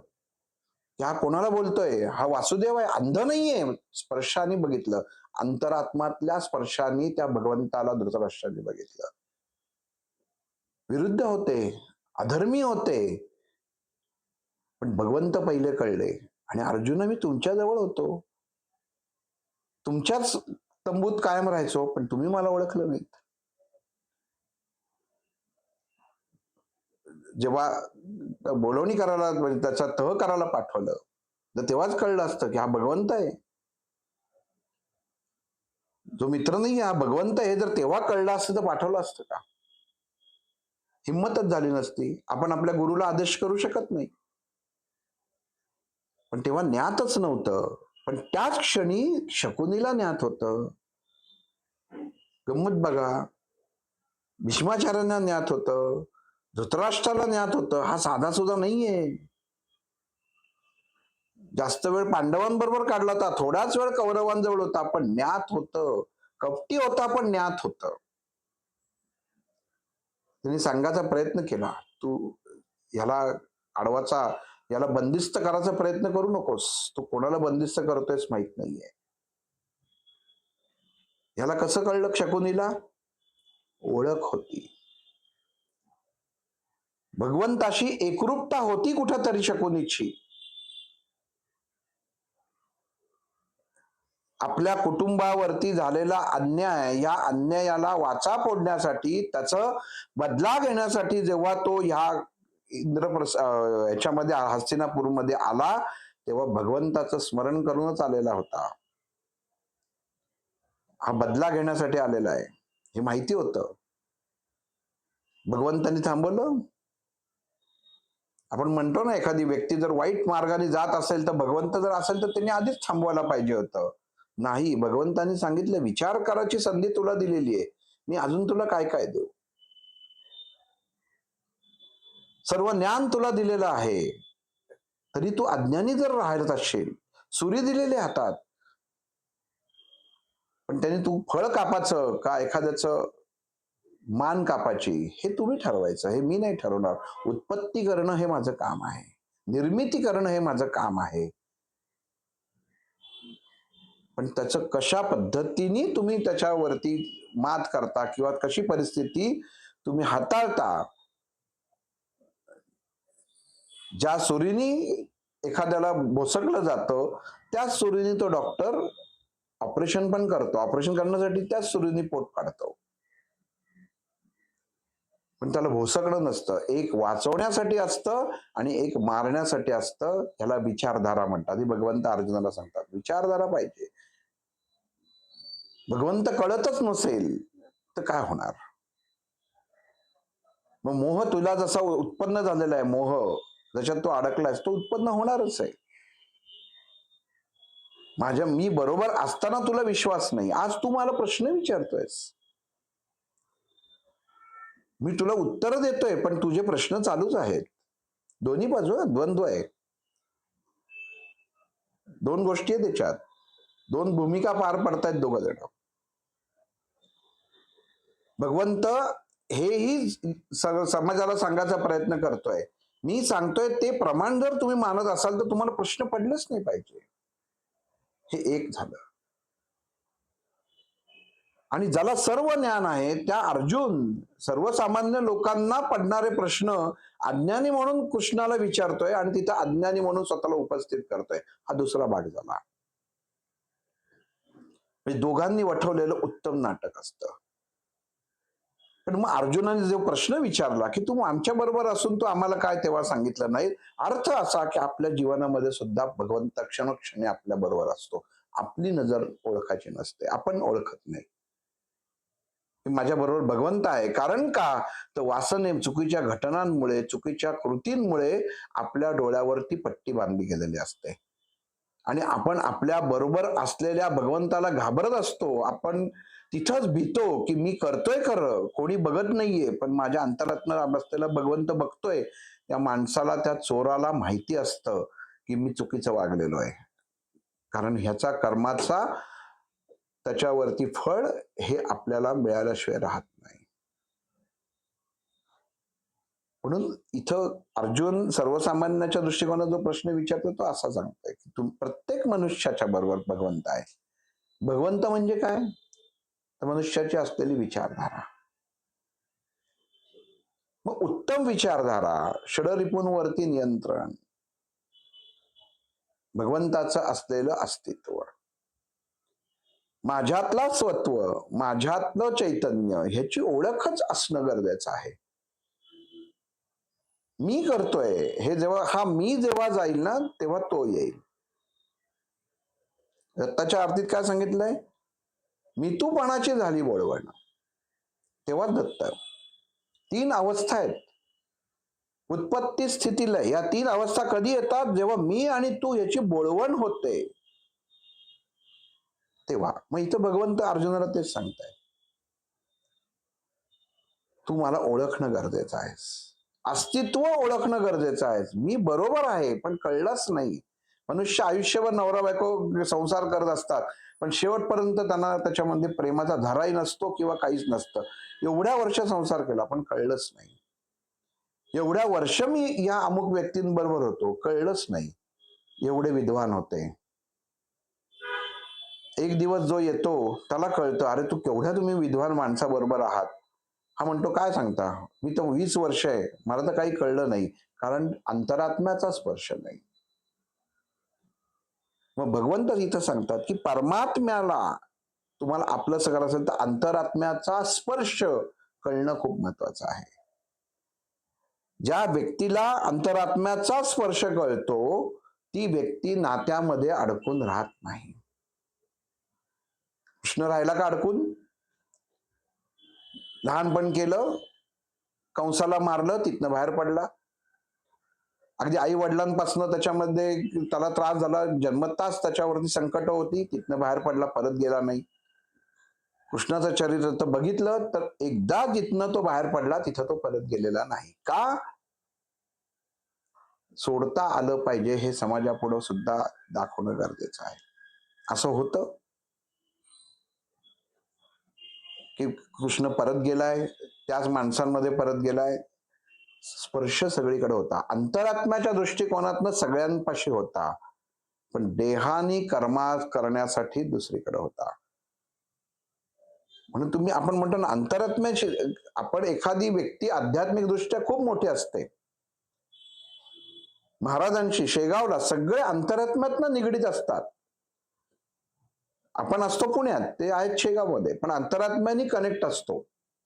[SPEAKER 1] की हा कोणाला बोलतोय, हा वासुदेव आहे, अंध नाहीये. स्पर्शाने बघितलं, अंतरात्मातल्या स्पर्शाने त्या भगवंताला धृतराष्ट्राने बघितलं. विरुद्ध होते, अधर्मी होते, पण भगवंत पहिले कळले. आणि अर्जुन, मी तुमच्या जवळ होतो, तुमच्याच तंबूत कायम राहायचो, पण तुम्ही मला ओळखलं नाही. जेव्हा बोलवणी करायला, म्हणजे त्याचा तह करायला पाठवलं, तर तेव्हाच कळलं असतं की हा भगवंत आहे, जो मित्र नाही हा भगवंत आहे. जर तेव्हा कळलं असतं तर पाठवलं असतं का? हिंमतच झाली नसती. आपण आपल्या गुरुला आदेश करू शकत नाही. पण तेव्हा ज्ञातच नव्हतं. पण त्याच क्षणी शकुनीला ज्ञात होतं. गंमत बघा, भीष्माचार्यांना ज्ञात होतं, धृतराष्ट्राला ज्ञात होतं, हा साधा सुद्धा नाहीये. जास्त वेळ पांडवांबरोबर काढला होता, थोडाच वेळ कौरवांजवळ होता, पण ज्ञात होतं. कपटी होता पण ज्ञात होतं. त्यांनी सांगायचा प्रयत्न केला, तू याला अडवाचा, याला बंदिस्त करायचा प्रयत्न करू नकोस, तू कोणाला बंदिस्त करतोयस माहित नाहीये. याला कसं कळलं शकुनीला? ओळख होती, भगवंताशी एकरूपता होती कुठंतरी शकुनीची. आपल्या कुटुंबावरती झालेला अन्याय, या अन्यायाला वाचा फोडण्यासाठी, त्याचं बदला घेण्यासाठी जेव्हा तो ह्या याच्यामध्ये हस्तिनापूरमध्ये आला, तेव्हा भगवंताचं स्मरण करूनच आलेला होता. हा बदला घेण्यासाठी आलेला आहे हे माहिती होतं. भगवंतांनी थांबवलं. आपण म्हणतो ना, एखादी व्यक्ती जर वाईट मार्गाने जात असेल तर भगवंत जर असेल तर त्यांनी आधीच थांबवायला पाहिजे होतं. नाही, भगवंतांनी सांगितलं, विचार करायची संधी तुला दिलेली आहे, मी अजून तुला काय काय देऊ. सर्व ज्ञान तुला दिलेलं आहे, तरी तू अज्ञानी जर राहत असशील, सुरी दिलेली हातात, पण त्याने तू फळ कापायचं का एखाद्याचं मान कापायची हे तुम्ही ठरवायचं, हे मी नाही ठरवणार. उत्पत्ती करणं हे माझं काम आहे, निर्मिती करणं हे माझं काम आहे. पण त्याचं कशा पद्धतीने तुम्ही त्याच्यावरती मात करता किंवा कशी परिस्थिती तुम्ही हाताळता, ज्या सुरीने एखाद्याला भोसकलं जातं त्याच सुरीने तो डॉक्टर ऑपरेशन पण करतो. ऑपरेशन करण्यासाठी त्याच सुरीने पोट काढतो. पण त्याला भोसकणं नसतं. एक वाचवण्यासाठी असतं आणि एक मारण्यासाठी असतं. ह्याला विचारधारा म्हणतात. हे भगवंत अर्जुनाला सांगतात. विचारधारा पाहिजे. भगवंत कळतच नसेल तर काय होणार? मग मोह तुला जसा उत्पन्न झालेला आहे, मोह ज्याच्यात तो अडकलायस, तो उत्पन्न होणारच आहे. मी बरोबर असताना तुला विश्वास नाही. आज तू मला प्रश्न विचारतोयस, मी तुला उत्तर देतोय, पण तुझे प्रश्न चालूच आहेत. दोन्ही बाजू द्वंद्व आहे. दोन गोष्टी आहेत त्याच्यात, दोन भूमिका पार पडतायत दोघ जण. भगवंत हेही समाजाला सांगायचा प्रयत्न करतोय. मी सांगतोय ते प्रमाण जर तुम्ही मानत असाल तर तुम्हाला प्रश्न पडलेच नाही पाहिजे. हे एक झालं. आणि ज्याला सर्व ज्ञान आहे त्या अर्जुन सर्वसामान्य लोकांना पडणारे प्रश्न अज्ञानी म्हणून कृष्णाला विचारतोय आणि तिथं अज्ञानी म्हणून स्वतःला उपस्थित करतोय. हा दुसरा भाग झाला. म्हणजे दोघांनी वठवलेलं उत्तम नाटक असतं. पण मग अर्जुनाने जो प्रश्न विचारला की तू आमच्या बरोबर असून तू आम्हाला काय तेव्हा सांगितलं नाही, अर्थ असा की आपल्या जीवनामध्ये सुद्धा भगवंत क्षणोक्षणी आपल्या बरोबर असतो. आपली नजर ओळखायची नसते, आपण ओळखत नाही माझ्या बरोबर भगवंत आहे. कारण का तर वासने चुकीच्या घटनांमुळे, चुकीच्या कृतींमुळे आपल्या डोळ्यावरती पट्टी बांधली गेलेली असते आणि आपण आपल्या बरोबर असलेल्या भगवंताला घाबरत असतो. आपण तिथंच भीतो की मी करतोय खरं, कोणी बघत नाहीये, पण माझ्या अंतरातनं बसलेला भगवंत बघतोय. त्या माणसाला, त्या चोराला माहिती असतं की मी चुकीचं वागलेलो आहे, कारण ह्याचा कर्माचा त्याच्यावरती फळ हे आपल्याला मिळाल्याशिवाय राहत नाही. म्हणून इथं अर्जुन सर्वसामान्याच्या दृष्टिकोनात जो प्रश्न विचारतो तो असा सांगतोय की प्रत्येक मनुष्याच्या बरोबर भगवंत आहे. भगवंत म्हणजे काय तर मनुष्याची असलेली विचारधारा. मग उत्तम विचारधारा, षडरिपूंवरती नियंत्रण, भगवंताचं असलेलं अस्तित्व, माझ्यातला स्वत्व, माझ्यातलं चैतन्य ह्याची ओळखच असणं गरजेचं आहे. मी करतोय हे जेव्हा मी जेव्हा जाईल ना तेव्हा तो येईल. दत्ताच्या आरतीत काय सांगितलंय, मी तूपणाची झाली बोळवण, तेव्हा दत्त. तीन अवस्था आहेत, उत्पत्ती स्थिती लय. या तीन अवस्था कधी येतात, जेव्हा मी आणि तू याची बोळवण होते तेव्हा. मग इथं भगवंत अर्जुनाला तेच सांगताय, तू मला ओळखणं गरजेचं आहे, अस्तित्व ओळखणं गरजेचं आहे. मी बरोबर आहे पण कळलंच नाही. मनुष्य आयुष्यभर नवरा बायको संसार करत असतात, पण शेवटपर्यंत त्यांना त्याच्यामध्ये प्रेमाचा धराही नसतो किंवा काहीच नसतं. एवढ्या वर्ष संसार केला पण कळलंच नाही. एवढ्या वर्ष मी या अमुक व्यक्तींबरोबर होतो, कळलंच नाही. एवढे विद्वान होते. एक दिवस जो येतो त्याला कळतं, अरे तू केवढ्या तुम्ही विद्वान माणसाबरोबर आहात. हा म्हणतो काय सांगता, मी तर 20 वर्ष आहे, मला तर काही कळलं नाही, कारण अंतरात्म्याचा स्पर्श नाही. मग भगवंत इथं सांगतात की परमात्म्याला तुम्हाला आपलं सगळं असेल तर अंतरात्म्याचा स्पर्श कळणं खूप महत्वाचं आहे. ज्या व्यक्तीला अंतरात्म्याचा स्पर्श कळतो ती व्यक्ती नात्यामध्ये अडकून राहत नाही. कृष्ण राहिला का अडकून, लहानपण केलं, कंसाला मारलं, तिथनं बाहेर पडला. अगदी आई वडिलांपासून त्याच्यामध्ये त्याला त्रास झाला, जन्मताच त्याच्यावरती संकट होती, तिथनं बाहेर पडला, परत गेला नाही. कृष्णाचं चरित्र तर बघितलं तर एकदा जिथनं तो बाहेर पडला तिथं तो परत गेलेला नाही. का सोडता आलं पाहिजे हे समाजापुढे सुद्धा दाखवणं गरजेचं आहे. असं होतं की कृष्ण परत गेलाय, त्याच माणसांमध्ये परत गेलाय. स्पर्श सगळीकडे होता, अंतरात्म्याच्या दृष्टिकोनातनं सगळ्यांपाशी होता, पण देहानी कर्मा करण्यासाठी दुसरीकडे होता. म्हणून आपण म्हणतो ना, अंतरात्म्याची आपण एखादी व्यक्ती आध्यात्मिक दृष्ट्या खूप मोठी असते. महाराजांशी शेगावला सगळे अंतरात्म्यातनं निगडीत असतात. आपण असतो पुण्यात, ते आहेत शेगावमध्ये, पण अंतरात्म्याने कनेक्ट असतो,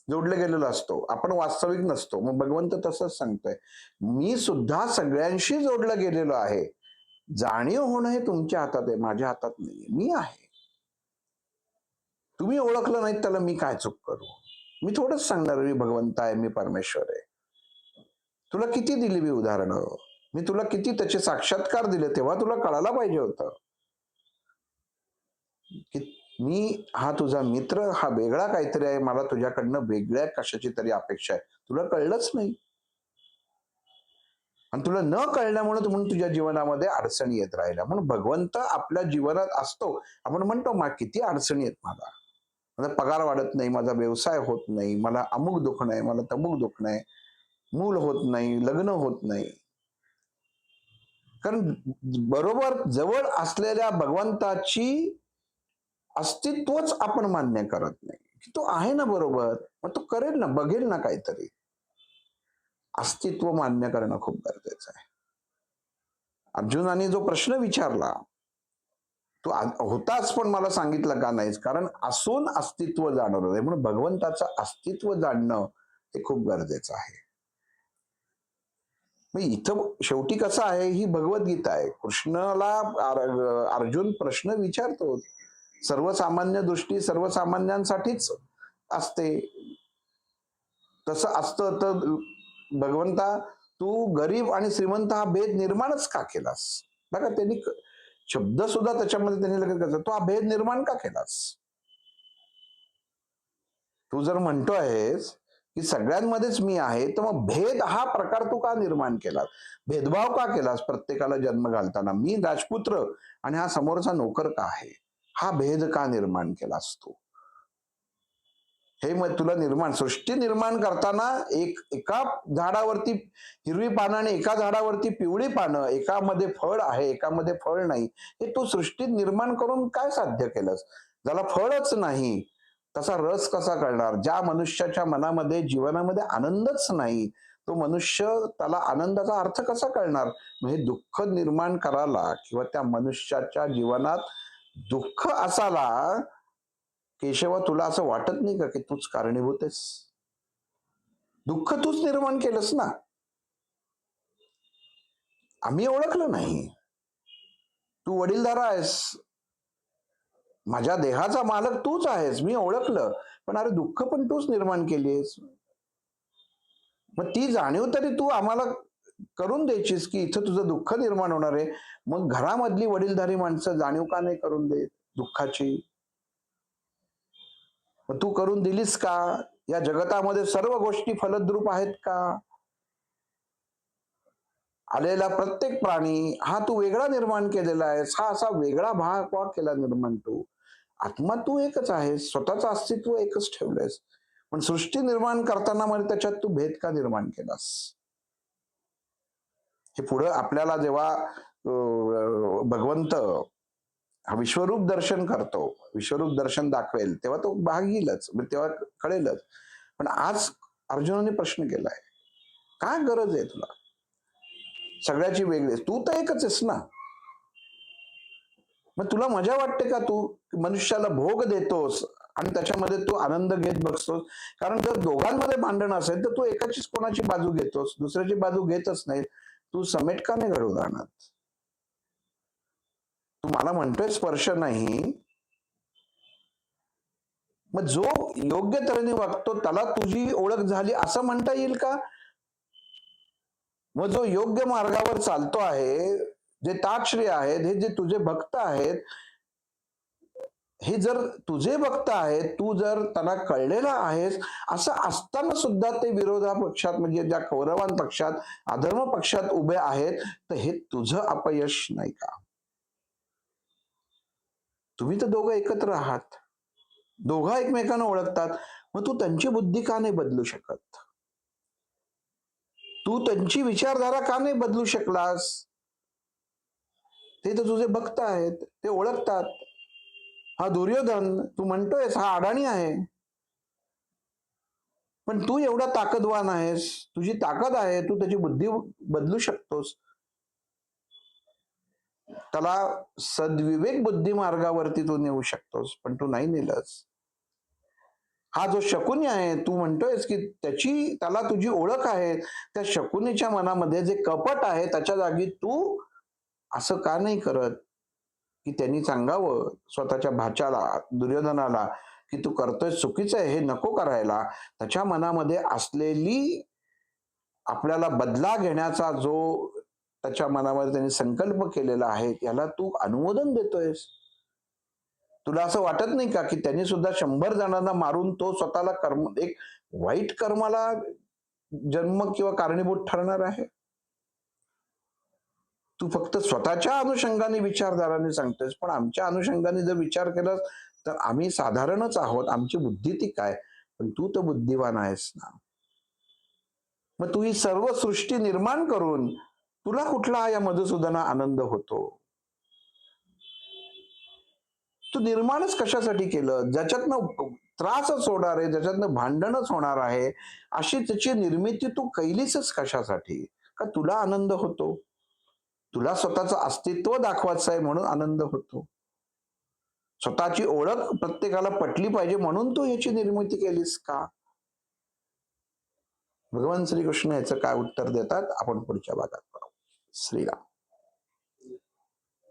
[SPEAKER 1] जोडले गेलेलो असतो. आपण वास्तविक नसतो. मग भगवंत तसंच सांगतोय, मी सुद्धा सगळ्यांशी जोडलं गेलेलो आहे. जाणीव होणं हे तुमच्या हातात आहे, माझ्या हातात नाही. मी आहे. तुम्ही ओळखलं नाही त्याला मी काय चूक करू? मी थोडंच सांगणार मी भगवंत आहे, मी परमेश्वर आहे. तुला किती दिली मी उदाहरणं, मी तुला किती त्याचे साक्षात्कार दिले, तेव्हा तुला कळायला पाहिजे होतं की मी हा तुझा मित्र, हा वेगळा काहीतरी आहे, मला तुझ्याकडनं वेगळ्या कशाची तरी अपेक्षा आहे. तुला कळलंच नाही, आणि तुला न कळल्यामुळे म्हणून तुझ्या जीवनामध्ये अडचणी येत राहिल्या. म्हणून भगवंत आपल्या जीवनात असतो. आपण म्हणतो किती अडचणी आहेत मला, माझा पगार वाढत नाही, माझा व्यवसाय होत नाही, मला अमुक दुखणं आहे, मला तमुक दुखणं आहे, मूल होत नाही, लग्न होत नाही. कारण बरोबर जवळ असलेल्या भगवंताची अस्तित्वच आपण मान्य करत नाही, की तो आहे ना बरोबर, मग तो करेल ना, बघेल ना काहीतरी. अस्तित्व मान्य करणं खूप गरजेचं आहे. अर्जुनाने जो प्रश्न विचारला, तू होताच पण मला सांगितलं का नाहीस, कारण असून अस्तित्व जाणवलं नाही. म्हणून भगवंताचं अस्तित्व जाणणं हे खूप गरजेचं आहे. इथं शेवटी कसं आहे, ही भगवद्गीता आहे. कृष्णाला अर्जुन प्रश्न विचारतो, सर्वसामान्य दृष्टी सर्वसामान्यांसाठीच असते. तसं असतं तर भगवंता, तू गरीब आणि श्रीमंत हा भेद निर्माणच का केलास? बघा, त्यांनी शब्द सुद्धा त्याच्यामध्ये त्यांनी लगेच करायचा, तू हा भेद निर्माण का केलास? तू जर म्हणतो आहेस की सगळ्यांमध्येच मी आहे, तर मग भेद हा प्रकार तू का निर्माण केलास? भेदभाव का केलास प्रत्येकाला जन्म घालताना? मी राजपुत्र आणि हा समोरचा नोकर का आहे? हा भेद का निर्माण केलास तू? हे मग तुला सृष्टी निर्माण करताना एका झाडावरती हिरवी पानं आणि एका झाडावरती पिवळी पानं, एकामध्ये फळ आहे एकामध्ये फळ नाही, हे तू सृष्टी निर्माण करून काय साध्य केलंस? ज्याला फळच नाही तसा रस कसा कळणार? ज्या मनुष्याच्या मनामध्ये जीवनामध्ये आनंदच नाही, तो मनुष्य, त्याला आनंदाचा अर्थ कसा कळणार? म्हणजे दुःख निर्माण करायला किंवा त्या मनुष्याच्या जीवनात दुःख असाला, केशवा तुला असं वाटत नाही का की तूच कारणीभूत आहेस? दुःख तूच निर्माण केलंस ना. आम्ही ओळखलं नाही. तू वडीलधारा आहेस, माझ्या देहाचा मालक तूच आहेस, मी ओळखलं, पण अरे दुःख पण तूच निर्माण केलीस. मग ती जाणीव तरी तू आम्हाला करून द्यायचीस की इथं तुझं दुःख निर्माण होणार आहे. मग घरामधली वडीलधारी माणसं जाणीव का नाही करून देत दुःखाची? मग तू करून दिलीस का? या जगतामध्ये सर्व गोष्टी फलद्रूप आहेत का? आलेला प्रत्येक प्राणी हा तू वेगळा निर्माण केलेला आहेस, हा असा वेगळा भाग का केला निर्माण? तू आत्मा तू एकच आहेस, स्वतःचं अस्तित्व एकच ठेवलंयस, पण सृष्टी निर्माण करताना मध्ये त्याच्यात तू भेद का निर्माण केलास? हे पुढं आपल्याला जेव्हा भगवंत हा विश्वरूप दर्शन करतो, विश्वरूप दर्शन दाखवेल, तेव्हा तो भाग येईलच, तेव्हा कळेलच. पण आज अर्जुनाने प्रश्न केलाय, काय गरज आहे तुला सगळ्याची वेगळी? तू तर एकच आहेस ना. मग तुला मजा वाटते का? तू मनुष्याला भोग देतोस आणि त्याच्यामध्ये तू आनंद घेत बसतोस. कारण जर दोघांमध्ये भांडण असेल तर तू एकाचीच कोणाची बाजू घेतोस, दुसऱ्याची बाजू घेतच नाही. तू समेट का नाही घडवून आणत? तू मला म्हणतोय स्पर्श नाही, मग जो योग्य तऱ्हेने वागतो त्याला तुझी ओळख झाली असं म्हणता येईल का? मग जो योग्य मार्गावर चालतो आहे, जे ताक्षरी आहेत, हे जे तुझे भक्त आहेत, हे जर तुझे भक्त आहेत, तू जर त्यांना कळलेला आहेस, असं असताना सुद्धा ते विरोधा पक्षात म्हणजे ज्या कौरवान पक्षात, अधर्म पक्षात उभे आहेत, तर हे तुझं अपयश नाही का? तुम्ही तर दोघं एकत्र आहात, दोघं एकमेकांना ओळखतात, मग तू त्यांची बुद्धी का नाही बदलू शकत? तू त्यांची विचारधारा का नाही बदलू शकलास? ते तर तुझे भक्त आहेत, ते ओळखतात. हा दुर्योधन तू म्हणतोयस हा अडाणी आहे, पण तू एवढा ताकदवान आहेस, तुझी ताकद आहे, तू त्याची बुद्धी बदलू शकतोस. त्याला सद्विवेक बुद्धी मार्गावरती तू नेऊ शकतोस, पण तू नाही नेलस. हा जो शकुनी आहे, तू म्हणतोयस की त्याला तुझी ओळख आहे, त्या शकुनीच्या मनामध्ये जे कपट आहे त्याच्या जागी तू असं का नाही करत की त्यांनी सांगावं स्वतःच्या भाच्याला दुर्योधनाला की तू करतोय चुकीचं आहे, हे नको करायला. त्याच्या मनामध्ये असलेली आपल्याला बदला घेण्याचा जो त्याच्या मनामध्ये त्यांनी संकल्प केलेला आहे, याला तू अनुमोदन देतोयस. तुला असं वाटत नाही का की त्यांनी सुद्धा 100 जणांना मारून तो स्वतःला कर्म एक वाईट कर्माला जन्म किंवा कारणीभूत ठरणार आहे? तू फक्त स्वतःच्या अनुषंगाने विचारधाराने सांगतोयस, पण आमच्या अनुषंगाने जर विचार केला तर आम्ही साधारणच आहोत, आमची बुद्धी ती काय? पण तू तर बुद्धिवान आहेस ना. मग तू ही सर्व सृष्टी निर्माण करून तुला कुठला या मधुसूदना आनंद होतो? तू निर्माणच कशासाठी केलं? ज्याच्यातनं त्रासच होणार आहे, ज्याच्यातनं भांडणच होणार आहे, अशी त्याची निर्मिती तू कैलीसच कशासाठी? का तुला आनंद होतो? तुला स्वतःचं अस्तित्व दाखवायचं आहे म्हणून आनंद होतो. स्वतःची ओळख प्रत्येकाला पटली पाहिजे म्हणून तू याची निर्मिती केलीस का? भगवान श्रीकृष्ण याचं काय उत्तर देतात आपण पुढच्या भागात पाहू. श्रीराम.